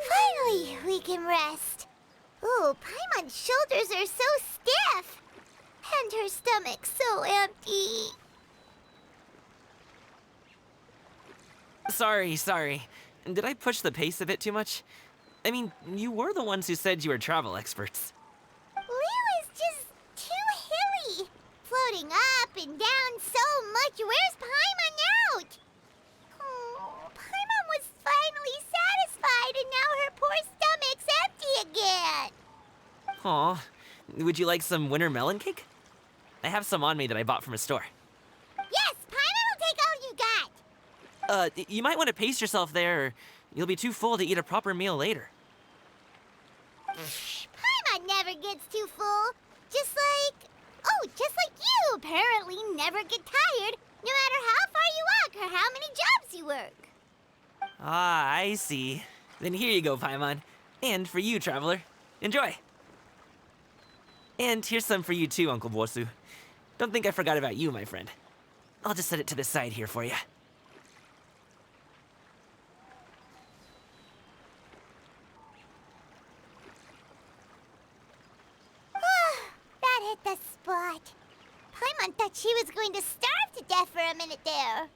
Finally, we can rest. Ooh, Paimon's shoulders are so stiff. And her stomach so empty. Sorry. Did I push the pace a bit too much? I mean, you were the ones who said you were travel experts. Liyue is just too hilly. Floating up and down so much. Where's Paimon out? Oh, Paimon was finally satisfied and now her poor stomach's empty again. Aw, would you like some winter melon cake? I have some on me that I bought from a store. Yes, Paimon will take all you got. You might want to pace yourself there, or you'll be too full to eat a proper meal later. Paimon never gets too full. Just like you apparently never get tired, no matter how far you walk or how many jobs you work. Ah, I see. Then here you go, Paimon. And for you, traveler. Enjoy. And here's some for you too, Uncle Bosu. Don't think I forgot about you, my friend. I'll just set it to the side here for you. That hit the spot. Paimon thought she was going to starve to death for a minute there.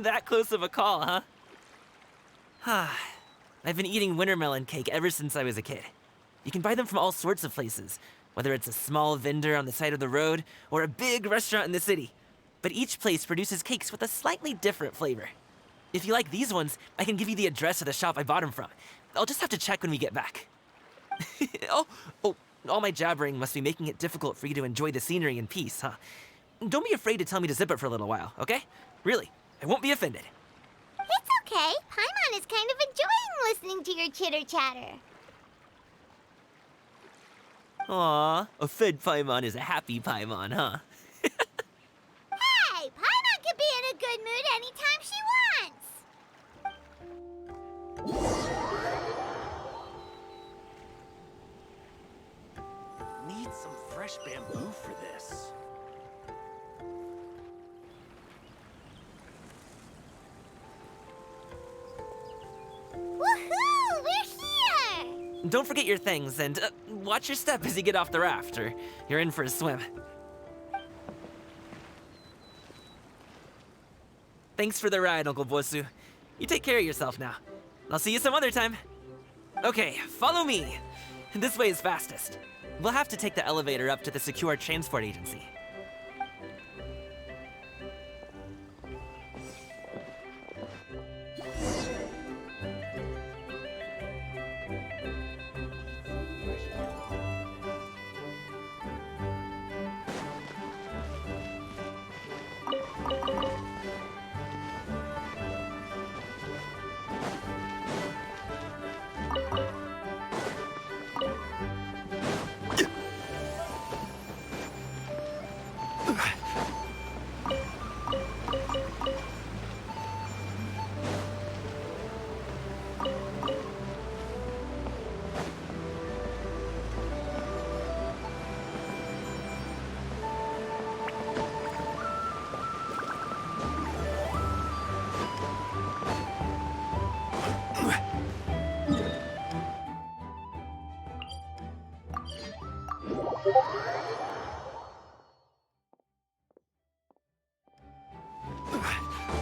That close of a call, huh? I've been eating wintermelon cake ever since I was a kid. You can buy them from all sorts of places, whether it's a small vendor on the side of the road or a big restaurant in the city. But each place produces cakes with a slightly different flavor. If you like these ones, I can give you the address of the shop I bought them from. I'll just have to check when we get back. Oh, all my jabbering must be making it difficult for you to enjoy the scenery in peace, huh? Don't be afraid to tell me to zip it for a little while, okay? Really, I won't be offended. It's okay. Paimon is kind of enjoying listening to your chitter-chatter. Aw, a fed Paimon is a happy Paimon, huh? Hey, Paimon can be in a good mood anytime she wants. Need some fresh bamboo for this. Woohoo! We're here! Don't forget your things, and watch your step as you get off the raft, or you're in for a swim. Thanks for the ride, Uncle Bosu. You take care of yourself now. I'll see you some other time. Okay, follow me. This way is fastest. We'll have to take the elevator up to the secure transport agency.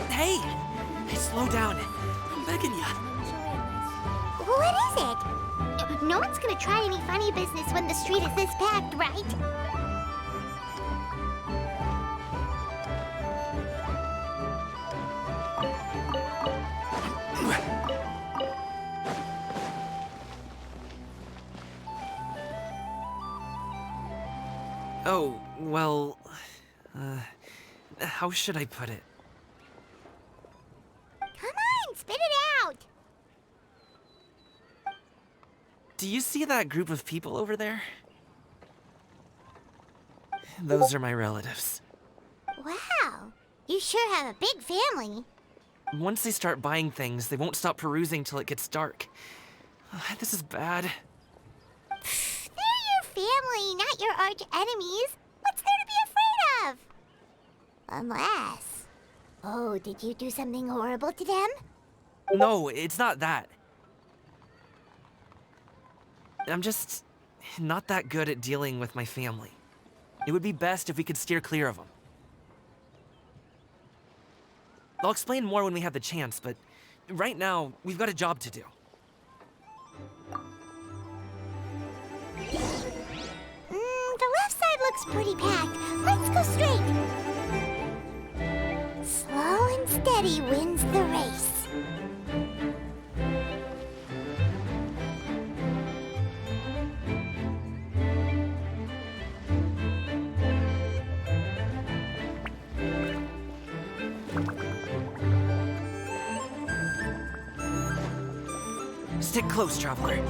Hey! Slow down. I'm begging ya. What is it? No one's gonna try any funny business when the street is this packed, right? Oh, well... how should I put it? Come on, spit it out! Do you see that group of people over there? Those are my relatives. Wow, you sure have a big family. Once they start buying things, they won't stop perusing till it gets dark. This is bad. They're your family, not your arch enemies. What's there to be afraid of? Unless... Oh, did you do something horrible to them? No, it's not that. I'm just not that good at dealing with my family. It would be best if we could steer clear of them. I'll explain more when we have the chance, but right now, we've got a job to do. The left side looks pretty packed. Let's go straight. Slow and steady wins the race. Stick close, traveler.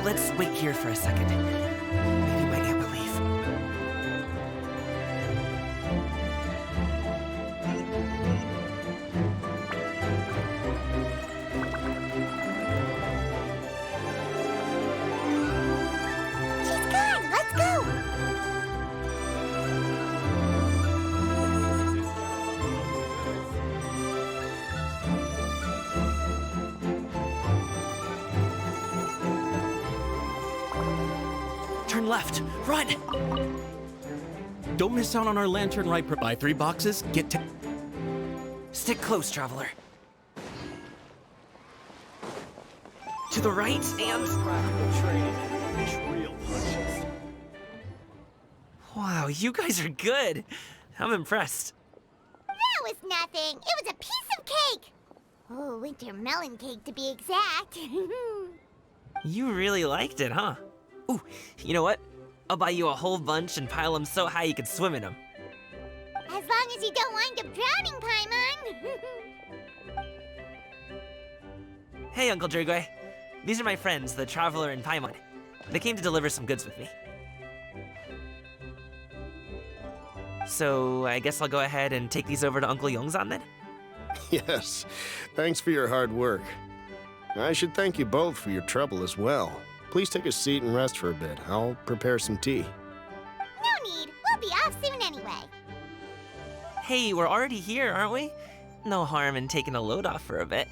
Let's wait here for a second. Maybe my aunt will leave. She's gone. Let's go. Turn left. Run! Don't miss out on our lantern ride. Buy 3 boxes, get 10. Stick close, traveler. To the right, and... Wow, you guys are good. I'm impressed. That was nothing. It was a piece of cake. Oh, winter melon cake to be exact. You really liked it, huh? Ooh, you know what? I'll buy you a whole bunch and pile them so high you could swim in them. As long as you don't wind up drowning, Paimon. Hey, Uncle Drugway. These are my friends, the Traveler and Paimon. They came to deliver some goods with me. So, I guess I'll go ahead and take these over to Uncle Yongzan then? Yes, thanks for your hard work. I should thank you both for your trouble as well. Please take a seat and rest for a bit. I'll prepare some tea. No need. We'll be off soon anyway. Hey, we're already here, aren't we? No harm in taking a load off for a bit.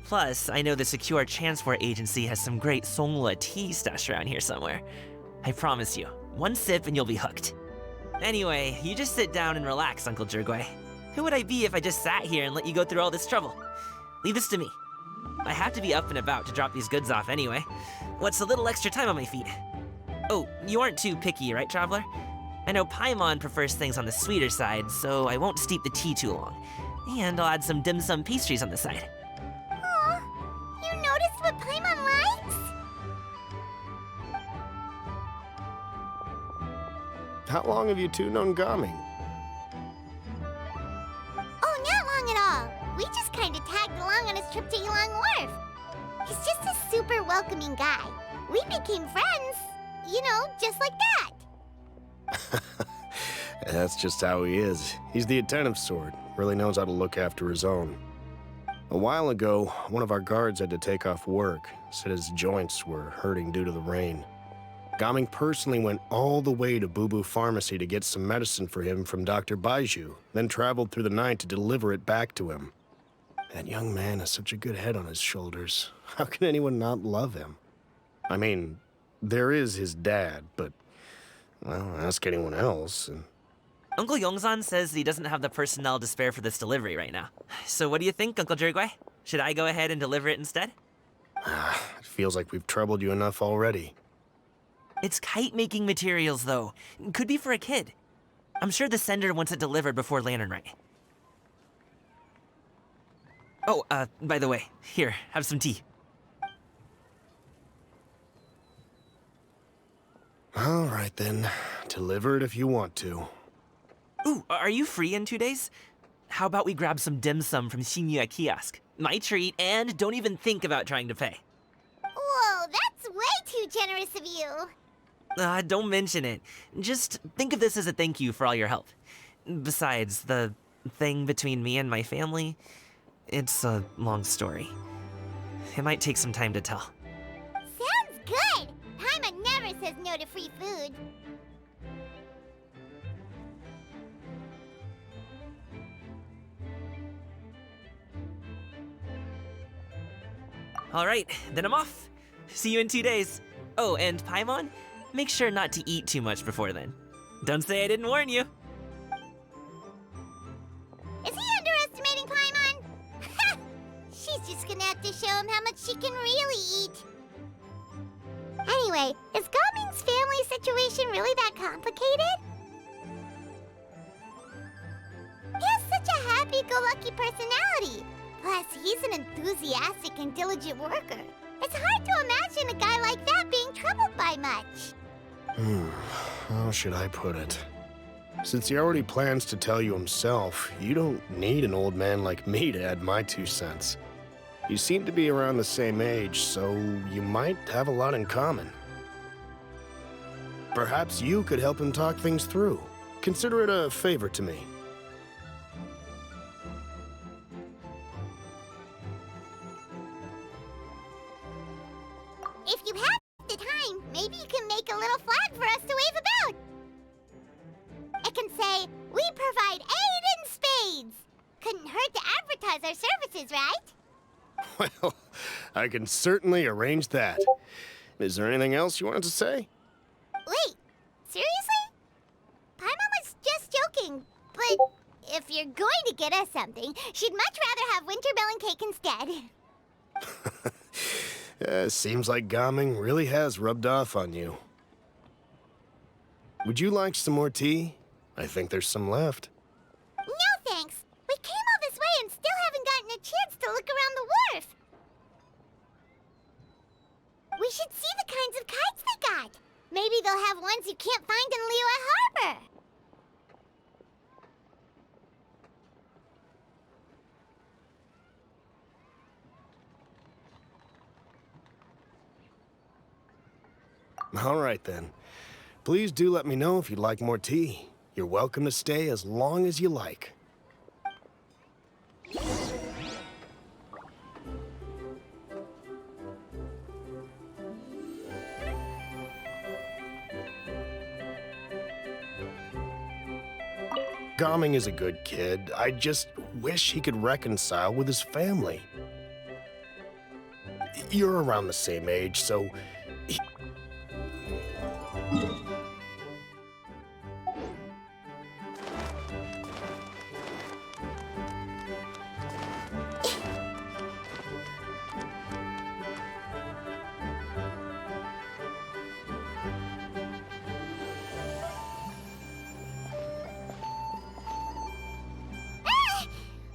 Plus, I know the Secure Transport Agency has some great Songhua tea stashed around here somewhere. I promise you, one sip and you'll be hooked. Anyway, you just sit down and relax, Uncle Drugway. Who would I be if I just sat here and let you go through all this trouble? Leave this to me. I have to be up and about to drop these goods off anyway. What's a little extra time on my feet? Oh, you aren't too picky, right, Traveler? I know Paimon prefers things on the sweeter side, so I won't steep the tea too long. And I'll add some dim sum pastries on the side. Aw, you noticed what Paimon likes? How long have you two known Gaming? Oh, not long at all. We just kind of tagged along on his trip to Yulong Wharf. He's just a super welcoming guy. We became friends, you know, just like that. That's just how he is. He's the attentive sort. Really knows how to look after his own. A while ago, one of our guards had to take off work. Said his joints were hurting due to the rain. Gaming personally went all the way to Boo Boo Pharmacy to get some medicine for him from Dr. Baiju, then traveled through the night to deliver it back to him. That young man has such a good head on his shoulders. How can anyone not love him? I mean, there is his dad, but, well, ask anyone else, and... Uncle Yongzan says he doesn't have the personnel to spare for this delivery right now. So what do you think, Uncle Drugway? Should I go ahead and deliver it instead? It feels like we've troubled you enough already. It's kite-making materials, though. Could be for a kid. I'm sure the sender wants it delivered before Lantern Rite. Oh, by the way, here, have some tea. All right, then. Deliver it if you want to. Ooh, are you free in 2 days? How about we grab some dim sum from Shinya Kiosk? My treat, and don't even think about trying to pay. Whoa, that's way too generous of you. Don't mention it. Just think of this as a thank you for all your help. Besides, the thing between me and my family, it's a long story. It might take some time to tell. Sounds good. Paimon never says no to free food. All right, then I'm off. See you in 2 days. Oh, and Paimon, make sure not to eat too much before then. Don't say I didn't warn you. Is he underestimating Paimon? Ha! She's just gonna have to show him how much she can really eat. Anyway, is Gaming's family situation really that complicated? He has such a happy-go-lucky personality. Plus, he's an enthusiastic and diligent worker. It's hard to imagine a guy like that being troubled by much. How should I put it? Since he already plans to tell you himself, you don't need an old man like me to add my 2 cents. You seem to be around the same age, so you might have a lot in common. Perhaps you could help him talk things through. Consider it a favor to me. If you have the time, maybe you can make a little flag for us to wave about. It can say, "We provide aid in spades." Couldn't hurt to advertise our services, right? Well, I can certainly arrange that. Is there anything else you wanted to say? Wait, seriously? Paimon was just joking, but if you're going to get us something, she'd much rather have wintermelon cake instead. Seems like Gaming really has rubbed off on you. Would you like some more tea? I think there's some left. No thanks. We came all this way and still haven't gotten a chance to look around the wharf. We should see the kinds of kites they got. Maybe they'll have ones you can't find in Liyue Harbor. All right, then. Please do let me know if you'd like more tea. You're welcome to stay as long as you like. Gaming is a good kid. I just wish he could reconcile with his family. You're around the same age, so...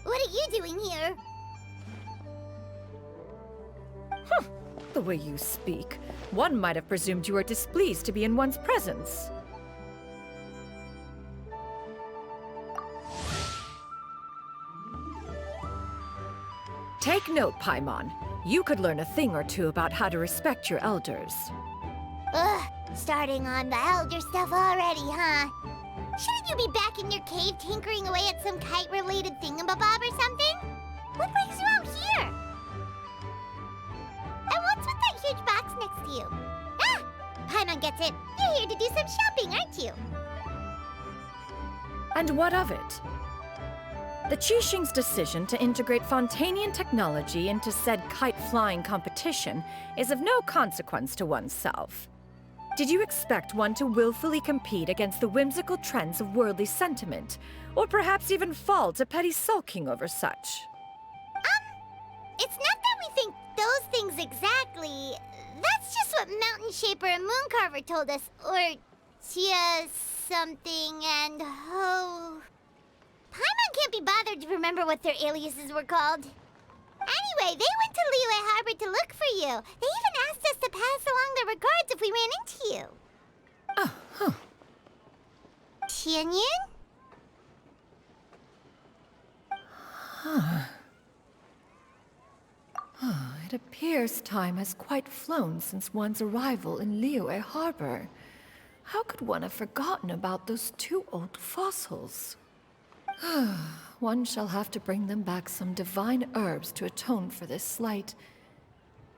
What are you doing here? The way you speak, one might have presumed you were displeased to be in one's presence. Take note, Paimon. You could learn a thing or two about how to respect your elders. Ugh, starting on the elder stuff already, huh? Shouldn't you be back in your cave tinkering away at some kite-related thingamabob or something? What brings you out here? And what's with that huge box next to you? Ah! Paimon gets it. You're here to do some shopping, aren't you? And what of it? The Qixing's decision to integrate Fontanian technology into said kite-flying competition is of no consequence to oneself. Did you expect one to willfully compete against the whimsical trends of worldly sentiment, or perhaps even fall to petty sulking over such? It's not that we think those things exactly. That's just what Mountain Shaper and Mooncarver told us, or Tia something and Ho. Paimon can't be bothered to remember what their aliases were called. Anyway, they went to Liyue Harbor to look for you. They even asked us to pass along their regards if we ran into you. Oh, huh. Tianyun? It appears time has quite flown since one's arrival in Liyue Harbor. How could one have forgotten about those two old fossils? One shall have to bring them back some divine herbs to atone for this slight.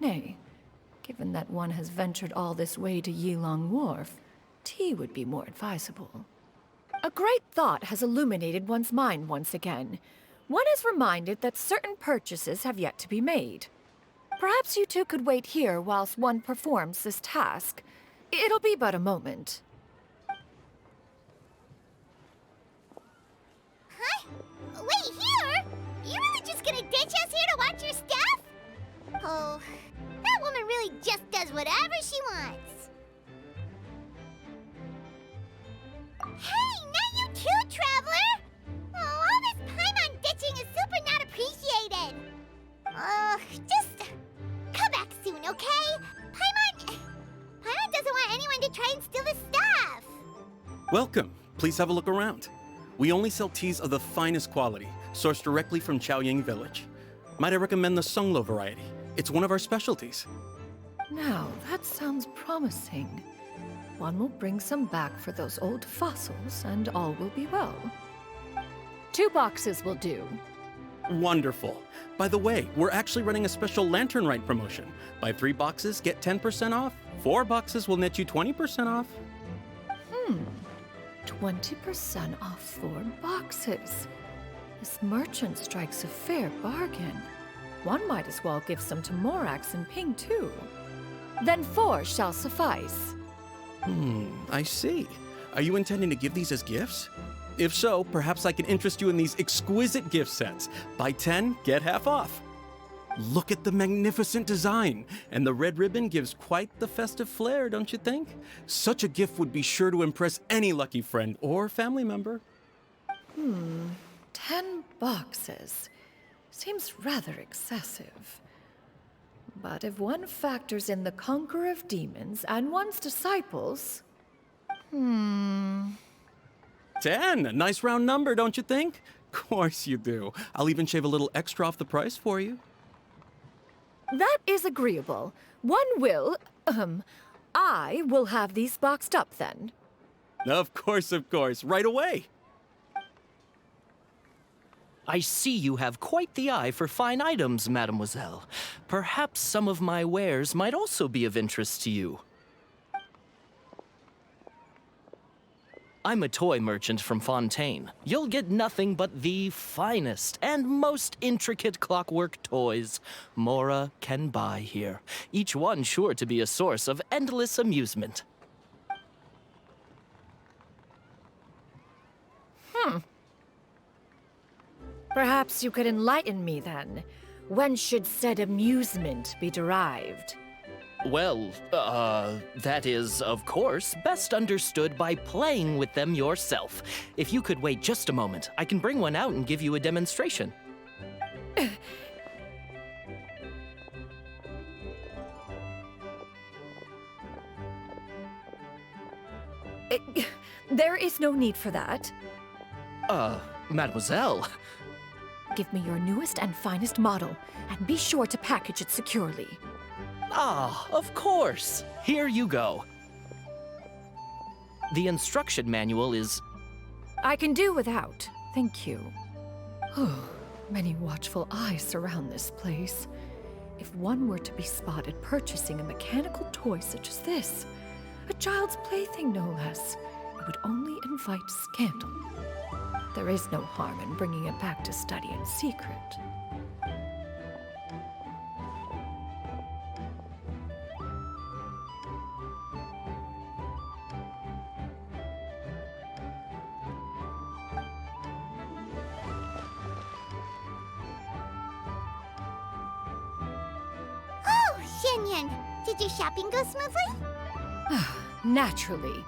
Nay, given that one has ventured all this way to Yilong Wharf, tea would be more advisable. A great thought has illuminated one's mind once again. One is reminded that certain purchases have yet to be made. Perhaps you two could wait here whilst one performs this task. It'll be but a moment. Huh? Wait, here? You really just gonna ditch us here to watch your stuff? Oh, that woman really just does whatever she wants. Hey, not you too, Traveler! Oh, all this Paimon ditching is super not appreciated. Just come back soon, okay? Paimon doesn't want anyone to try and steal his stuff. Welcome. Please have a look around. We only sell teas of the finest quality, sourced directly from Chaoying Village. Might I recommend the Songlo variety? It's one of our specialties. Now, that sounds promising. One will bring some back for those old fossils, and all will be well. 2 boxes will do. Wonderful. By the way, we're actually running a special Lantern Rite promotion. Buy 3 boxes, get 10% off. 4 boxes will net you 20% off. 20% off 4 boxes. This merchant strikes a fair bargain. One might as well give some to Morax and Ping, too. Then 4 shall suffice. I see. Are you intending to give these as gifts? If so, perhaps I can interest you in these exquisite gift sets. Buy 10, get half off. Look at the magnificent design, and the red ribbon gives quite the festive flair, don't you think? Such a gift would be sure to impress any lucky friend or family member. 10 boxes. Seems rather excessive. But if one factors in the conqueror of demons and one's disciples... 10, a nice round number, don't you think? Course you do. I'll even shave a little extra off the price for you. That is agreeable. I will have these boxed up then. Of course, right away. I see you have quite the eye for fine items, mademoiselle. Perhaps some of my wares might also be of interest to you. I'm a toy merchant from Fontaine. You'll get nothing but the finest and most intricate clockwork toys Mora can buy here. Each one sure to be a source of endless amusement. Perhaps you could enlighten me then. When should said amusement be derived? Well, that is, of course, best understood by playing with them yourself. If you could wait just a moment, I can bring one out and give you a demonstration. There is no need for that. Mademoiselle. Give me your newest and finest model, and be sure to package it securely. Ah, of course. Here you go. The instruction manual is... I can do without, thank you. Many watchful eyes surround this place. If one were to be spotted purchasing a mechanical toy such as this, a child's plaything no less, it would only invite scandal. There is no harm in bringing it back to study in secret. Did your shopping go smoothly? Naturally.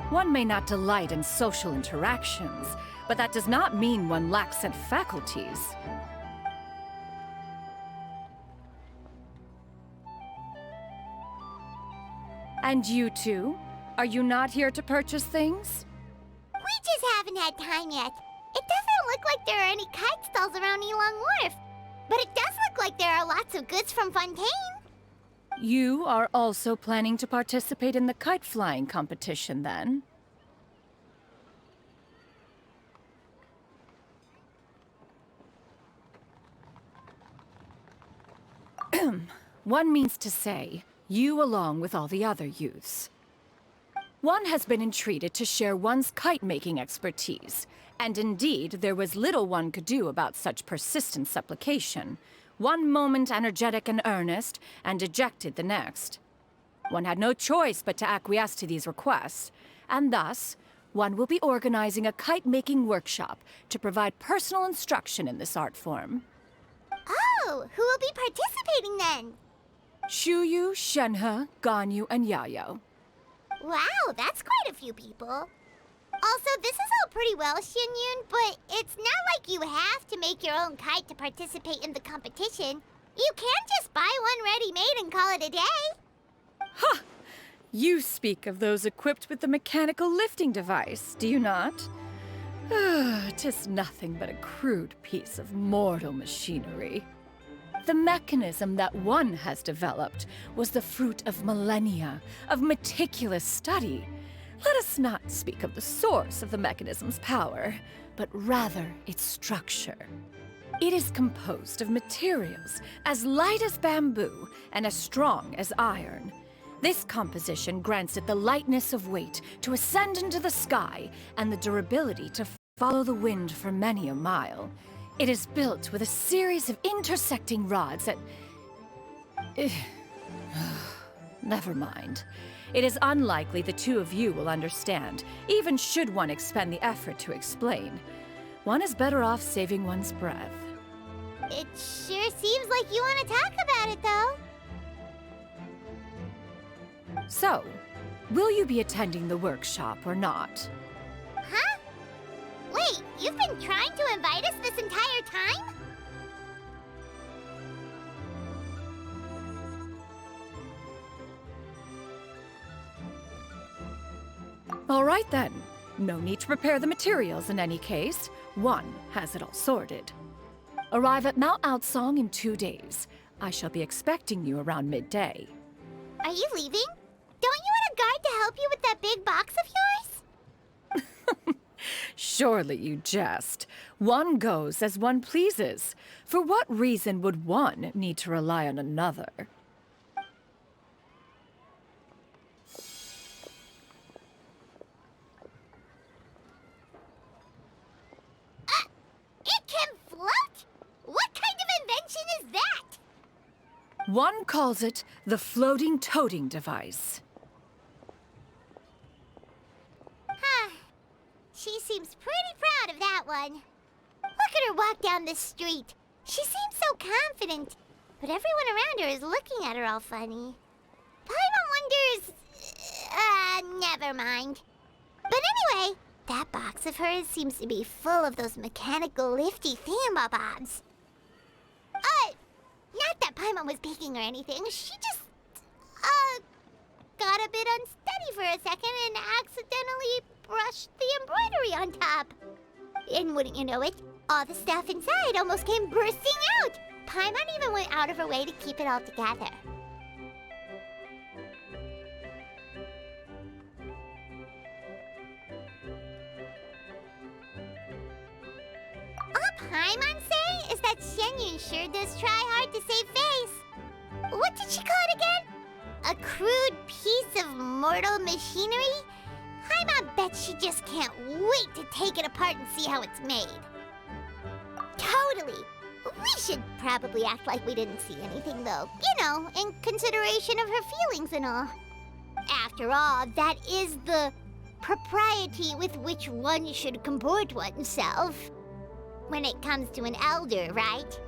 One may not delight in social interactions, but that does not mean one lacks said faculties. And you two? Are you not here to purchase things? We just haven't had time yet. It doesn't look like there are any kite stalls around Elong Wharf, but it does look like there are lots of goods from Fontaine. You are also planning to participate in the kite flying competition, then? One means to say, you along with all the other youths. One has been entreated to share one's kite-making expertise, and indeed, there was little one could do about such persistent supplication. One moment energetic and earnest, and dejected the next. One had no choice but to acquiesce to these requests, and thus, one will be organizing a kite-making workshop to provide personal instruction in this art form. Oh, who will be participating then? Shuyu, Shenhe, Ganyu, and Yayo. Wow, that's quite a few people. Also, this is all pretty well, Xinyun, but it's not like you have to make your own kite to participate in the competition. You can just buy one ready-made and call it a day. Ha! You speak of those equipped with the mechanical lifting device, do you not? 'Tis nothing but a crude piece of mortal machinery. The mechanism that one has developed was the fruit of millennia of meticulous study. Let us not speak of the source of the mechanism's power, but rather its structure. It is composed of materials as light as bamboo and as strong as iron. This composition grants it the lightness of weight to ascend into the sky and the durability to follow the wind for many a mile. It is built with a series of intersecting rods that... Never mind. It is unlikely the two of you will understand, even should one expend the effort to explain. One is better off saving one's breath. It sure seems like you want to talk about it, though. So, will you be attending the workshop or not? Huh? Wait, you've been trying to invite us this entire time? All right then. No need to prepare the materials in any case. One has it all sorted. Arrive at Mount Outsong in 2 days. I shall be expecting you around midday. Are you leaving? Don't you want a guard to help you with that big box of yours? Surely you jest. One goes as one pleases. For what reason would one need to rely on another? It can float? What kind of invention is that? One calls it the floating toting device. Huh. She seems pretty proud of that one. Look at her walk down the street. She seems so confident, but everyone around her is looking at her all funny. Paimon wonders... never mind. But anyway, that box of hers seems to be full of those mechanical lifty thingamabobs. Not that Paimon was peeking or anything. She just, got a bit unsteady for a second and accidentally brushed the embroidery on top. And wouldn't you know it, all the stuff inside almost came bursting out. Paimon even went out of her way to keep it all together. All Paimon say is that Shenyun sure does try hard to save face. What did she call it again? A crude piece of mortal machinery? Paimon bets she just can't wait to take it apart and see how it's made. Totally. We should probably act like we didn't see anything, though. You know, in consideration of her feelings and all. After all, that is the propriety with which one should comport oneself. When it comes to an elder, right?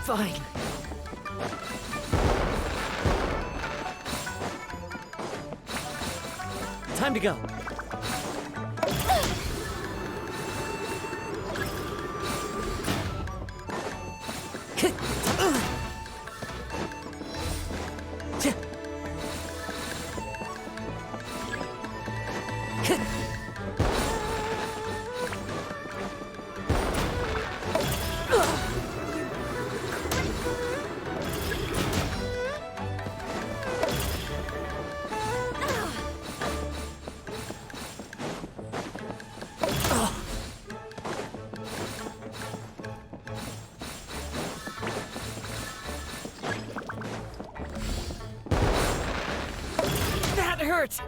Fine. Time to go. That hurts!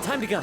Time to go.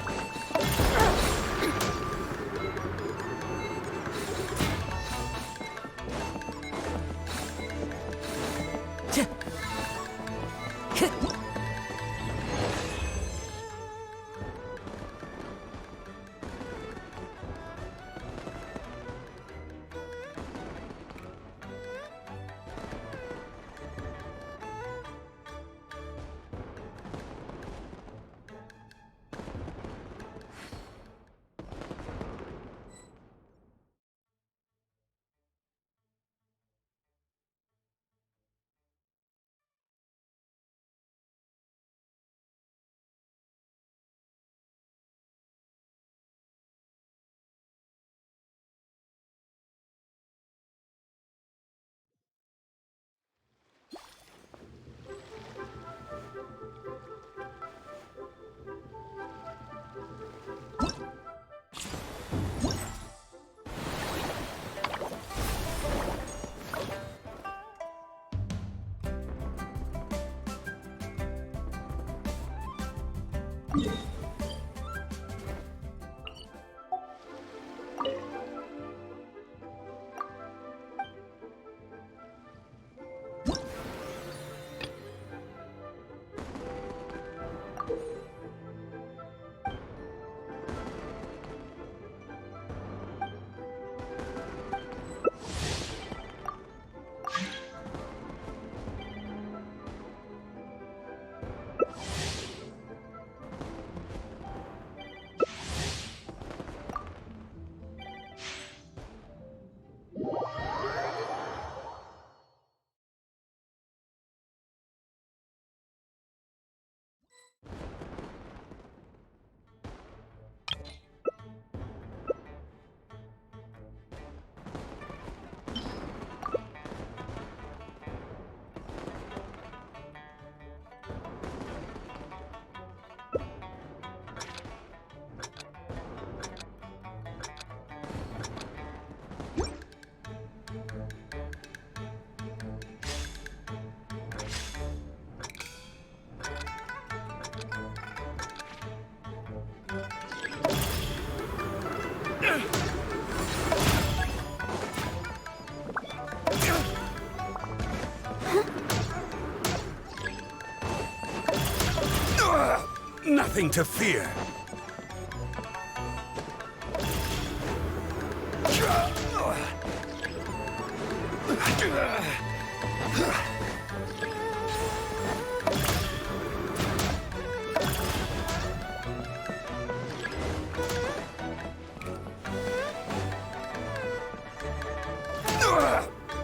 Nothing to fear.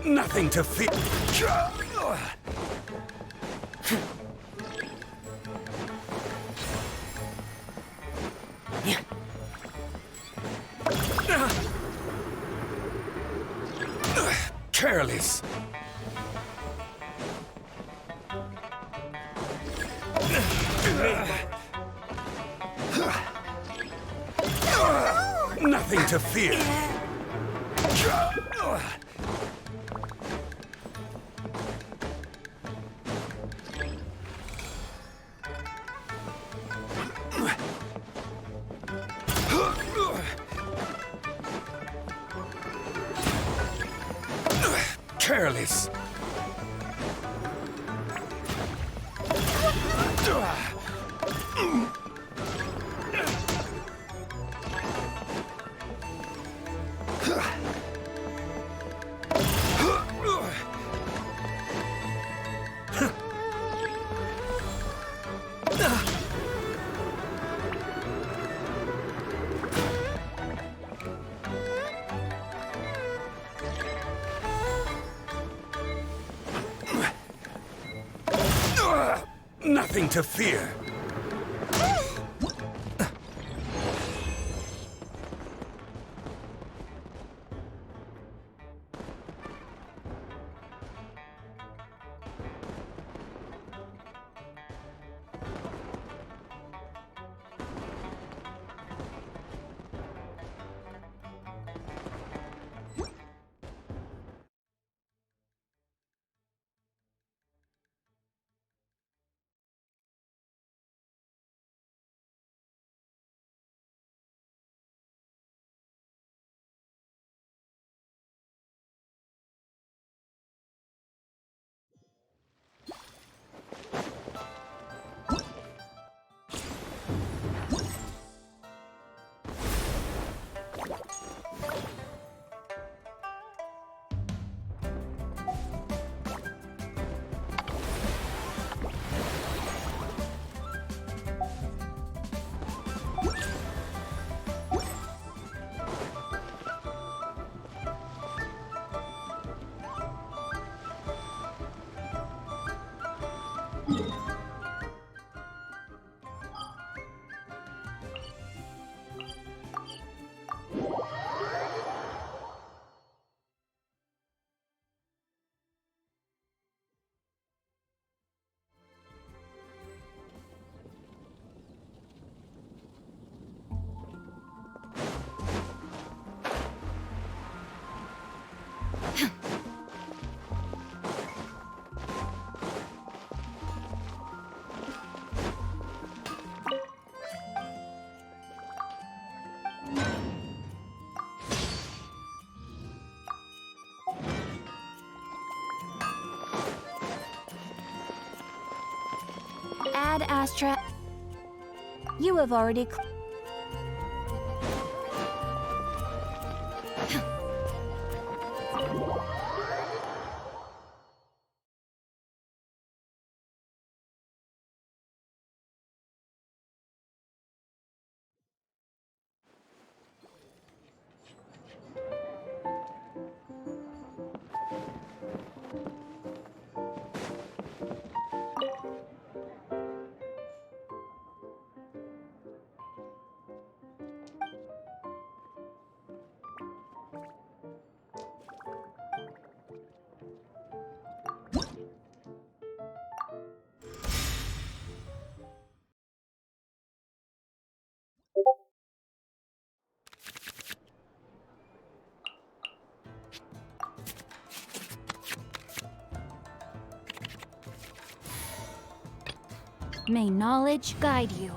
Nothing to fear. Careless. Nothing to fear. Careless. Nothing to fear. Ad Astra. You have already. May knowledge guide you.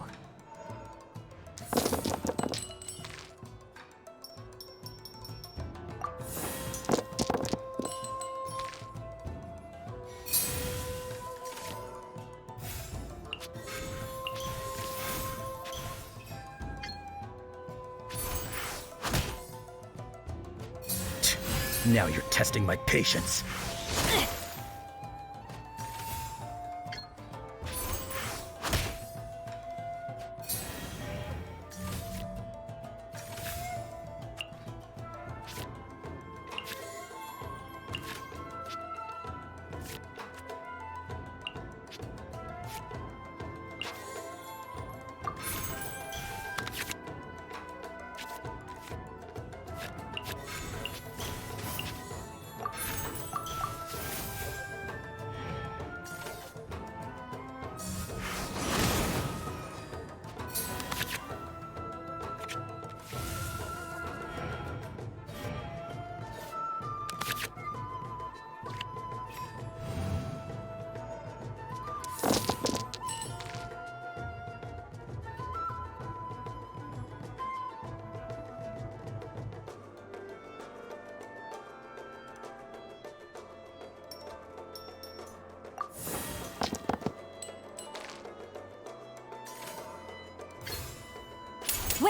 Now you're testing my patience.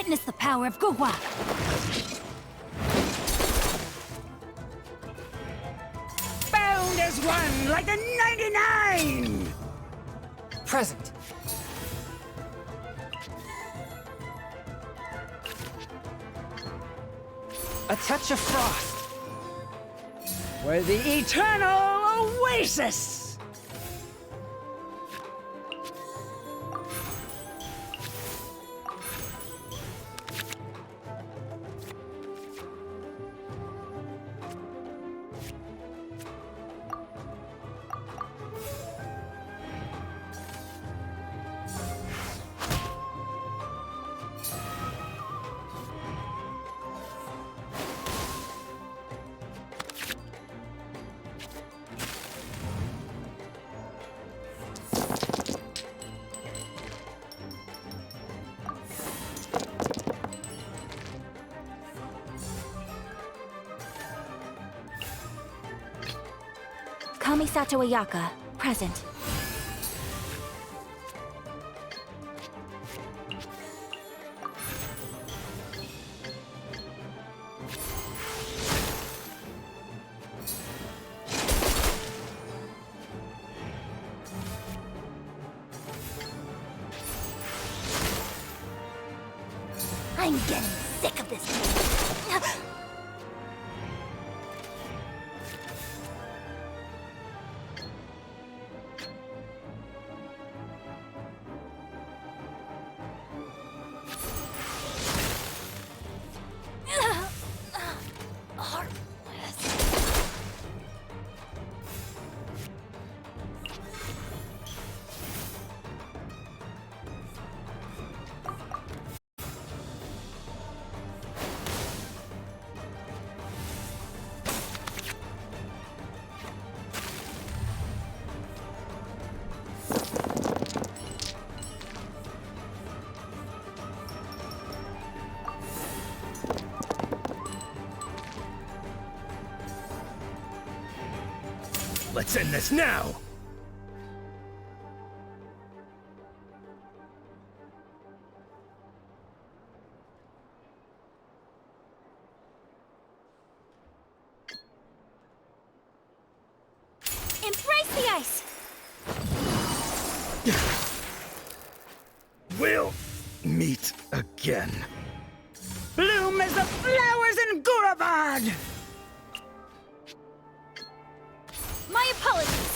Witness the power of Guhua! Bound as one, like a 99! Present. A touch of frost. We're the eternal oasis! Kamisato Ayaka, present. I'm getting sick of this place. Let's end this now! Embrace the ice! We'll meet again. Bloom as the flowers in Gurabad! My apologies!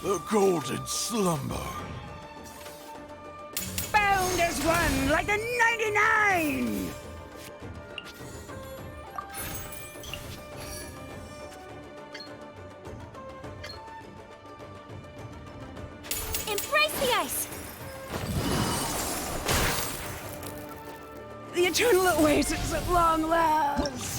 The golden slumber. Bound as one, like a 99! Embrace the ice! The eternal oasis at long last!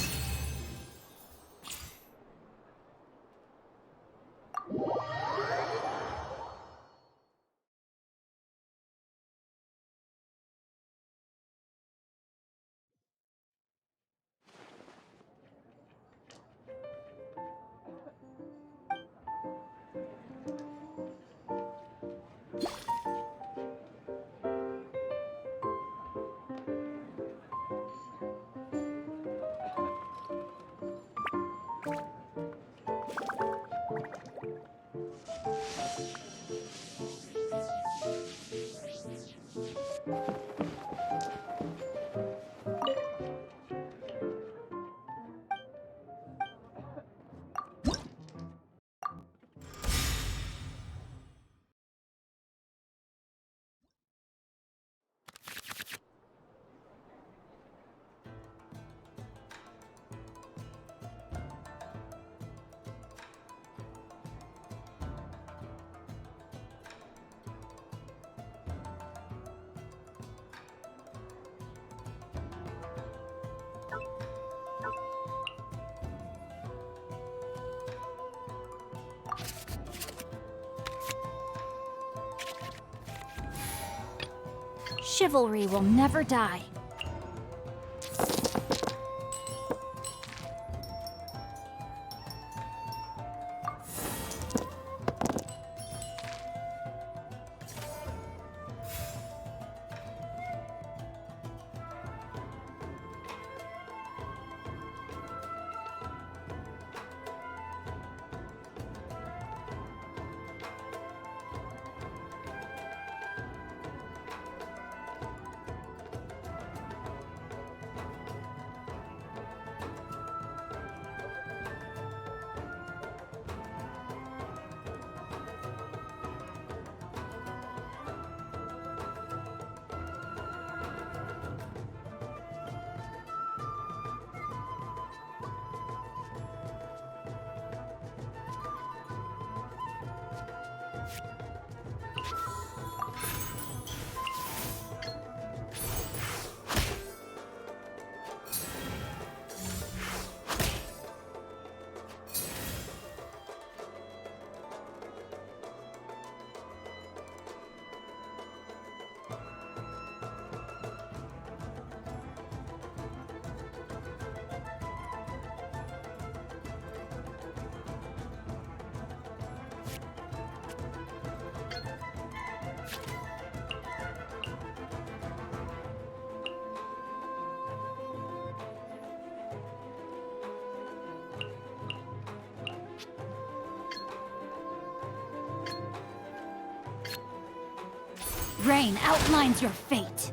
Chivalry will never die. Rain outlines your fate.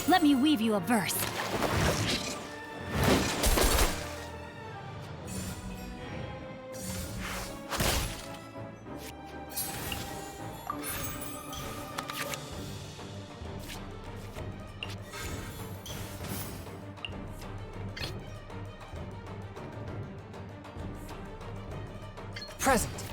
Let me weave you a verse. Present.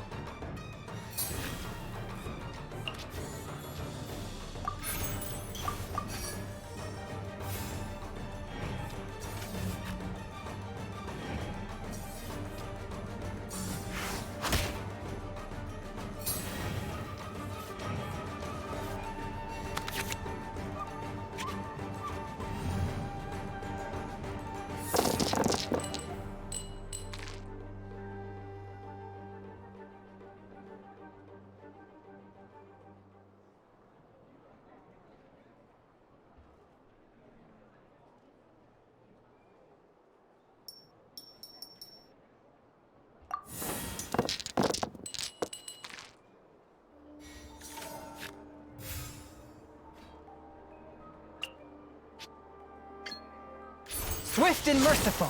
Swift and merciful.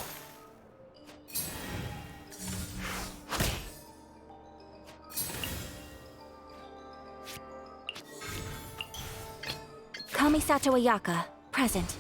Kamisato Ayaka, present.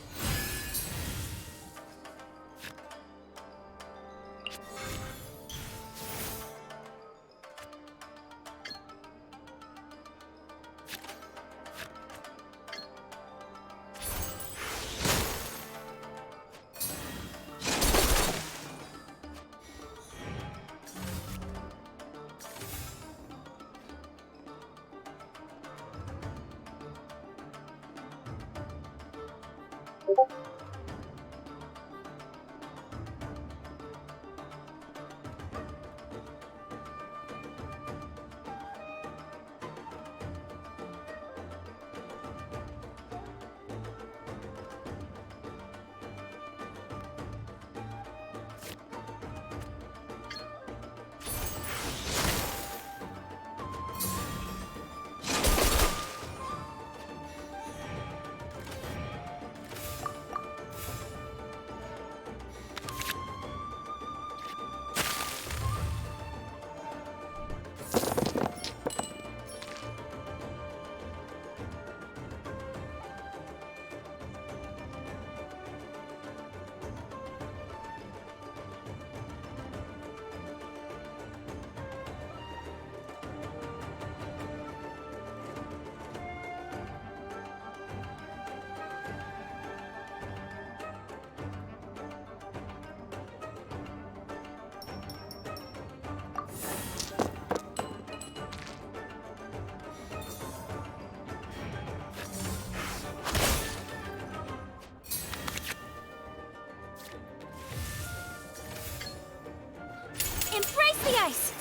Embrace the ice!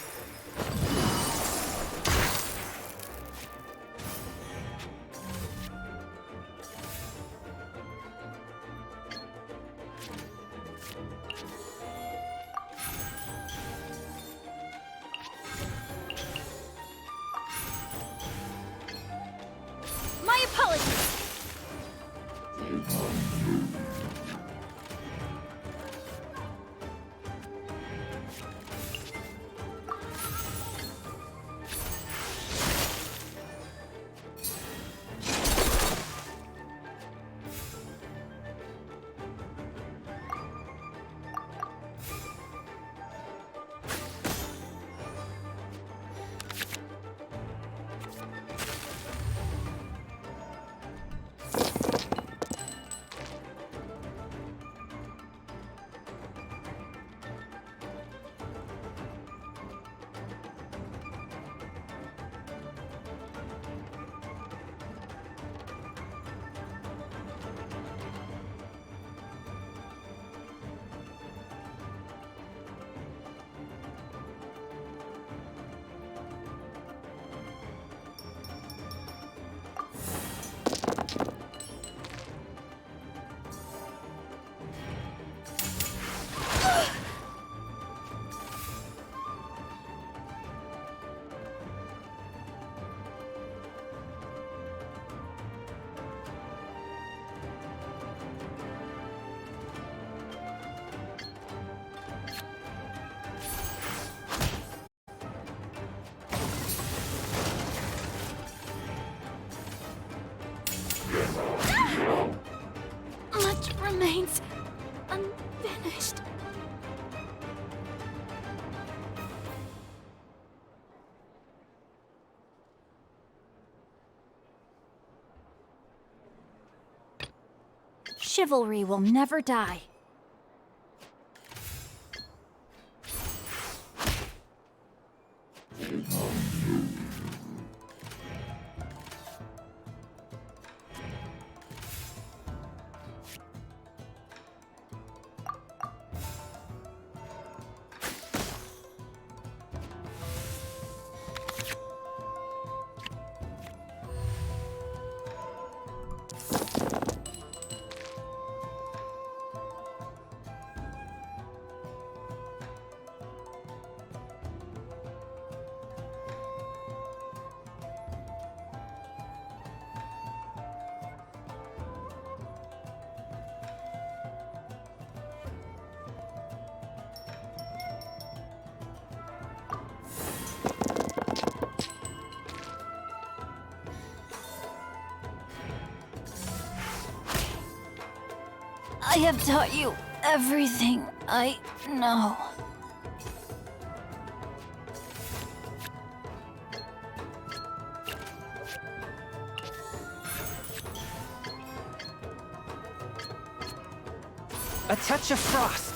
My apologies! Much remains unfinished. Chivalry will never die. have taught you everything I know. A touch of frost.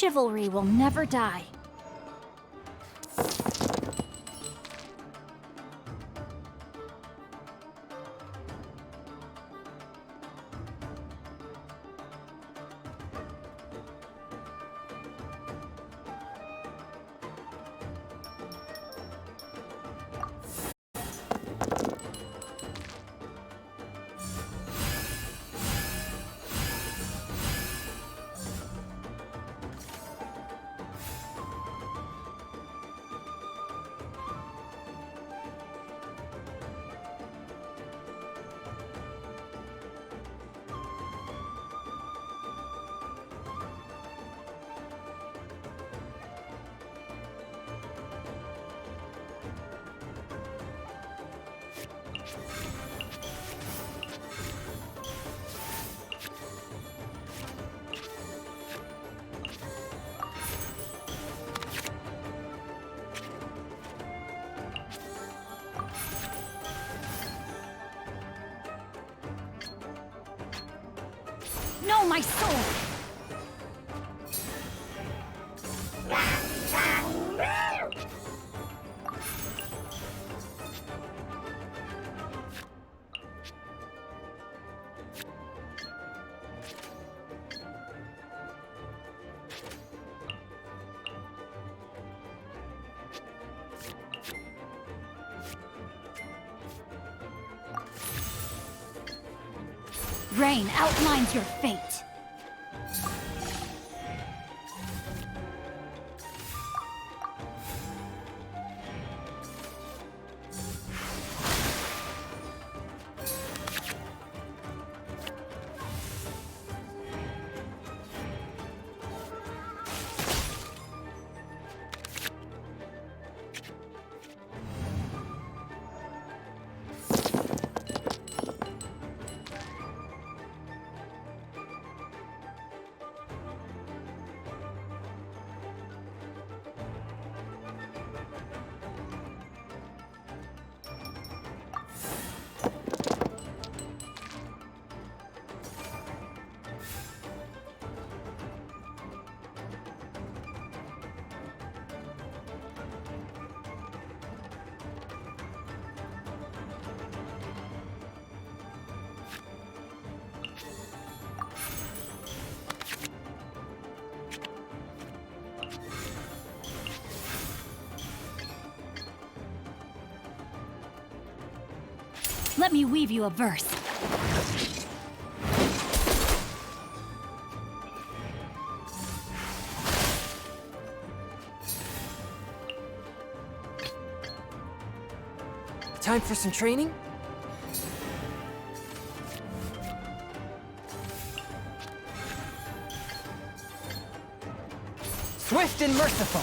Chivalry will never die. No, my soul! Rain outlines your fate. Let me weave you a verse. Time for some training? Swift and merciful!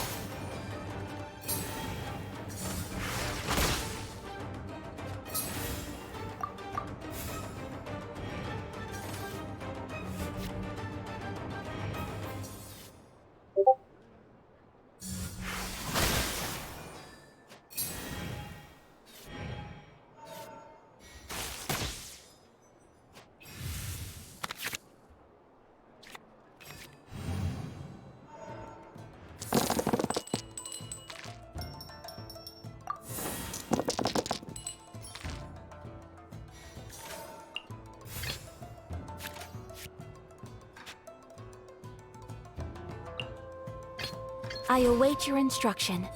I await your instruction.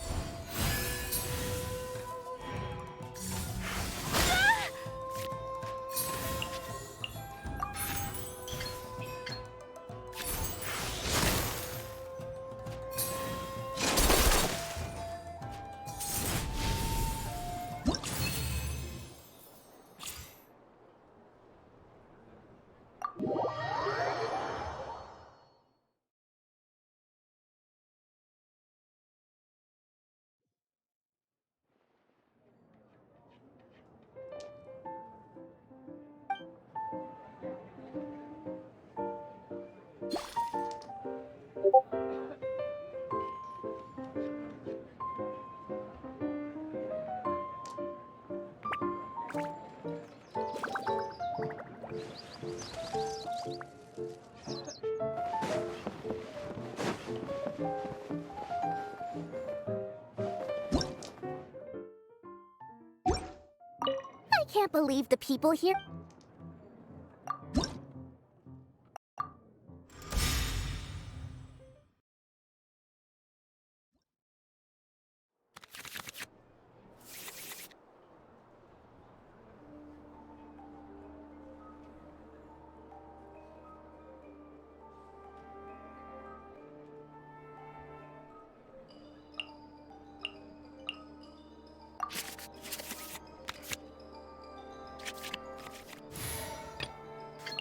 I can't believe the people here.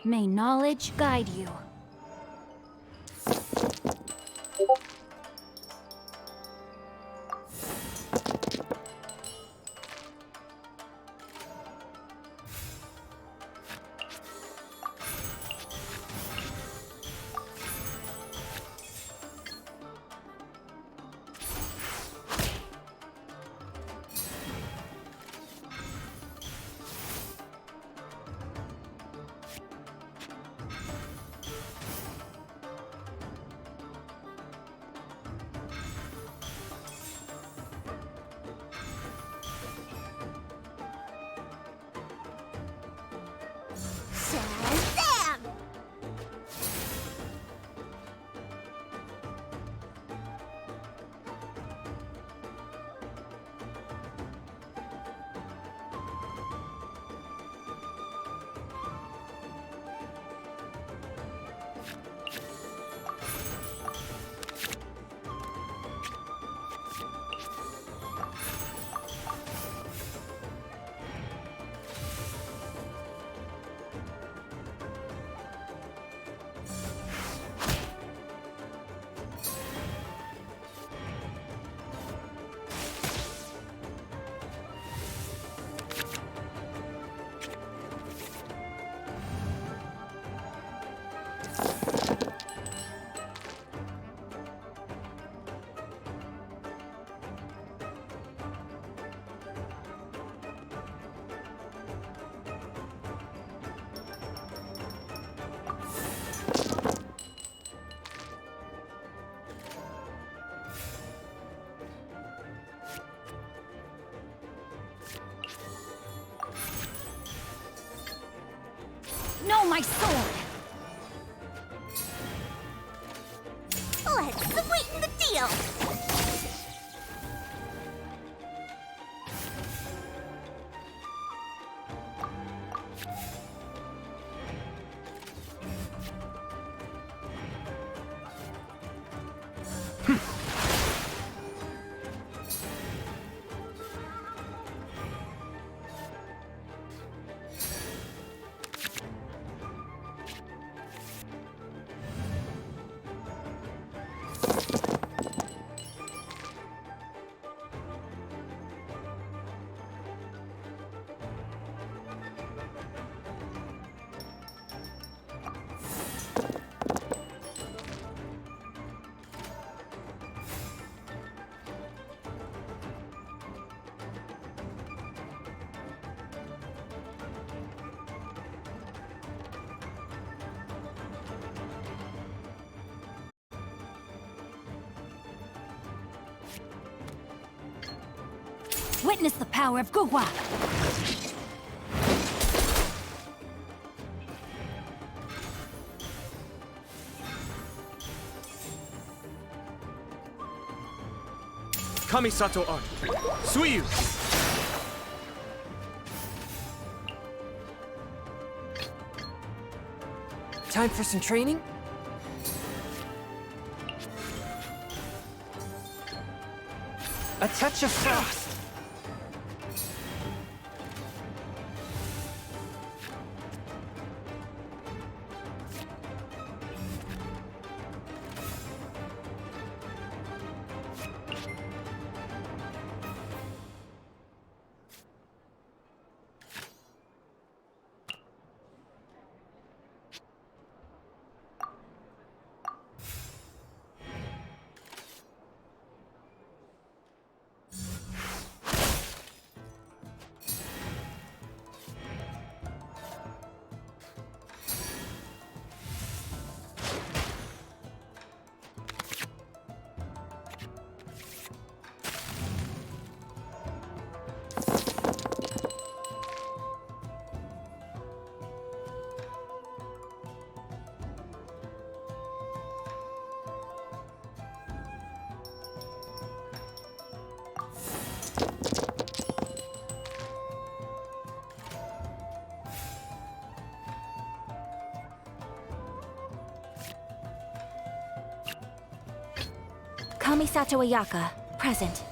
May knowledge guide you. Witness the power of Gugwa! Kamisato Art. Suiyu! Time for some training? A touch of frost! Kamisato Ayaka, present.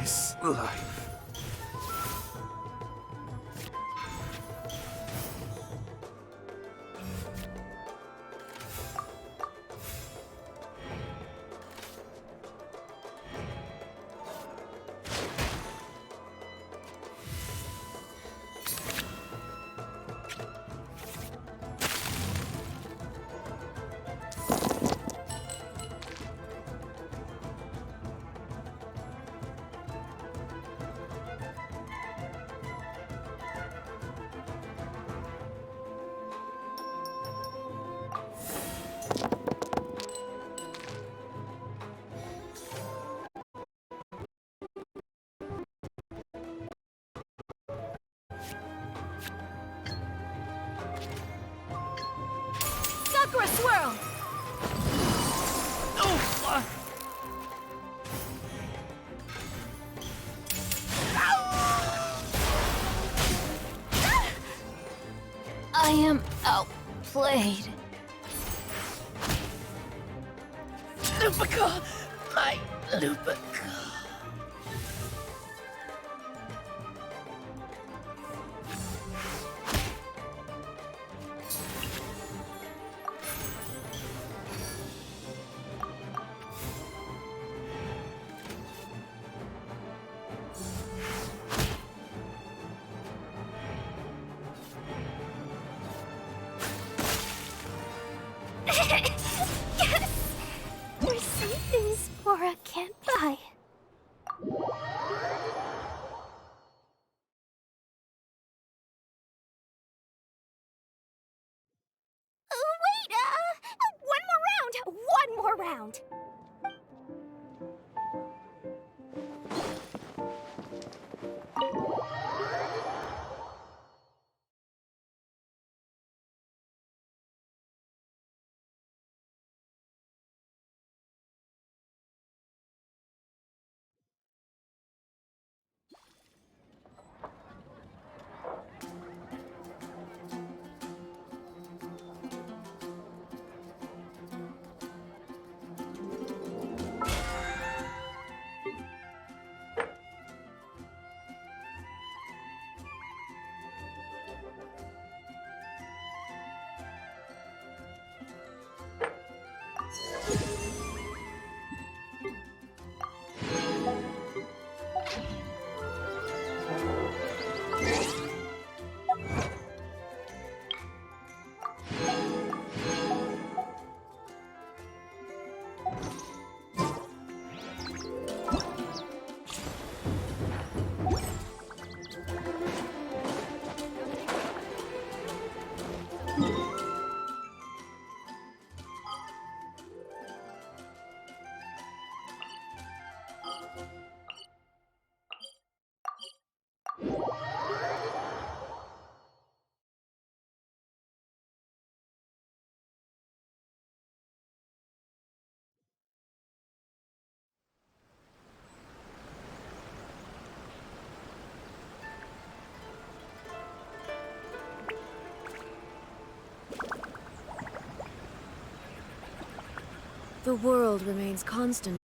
Is life. Sakura Swirl! I am outplayed. Lupica! My Lupica! Yes! There's some things Mora can't buy. Wait, one more round! The world remains constant.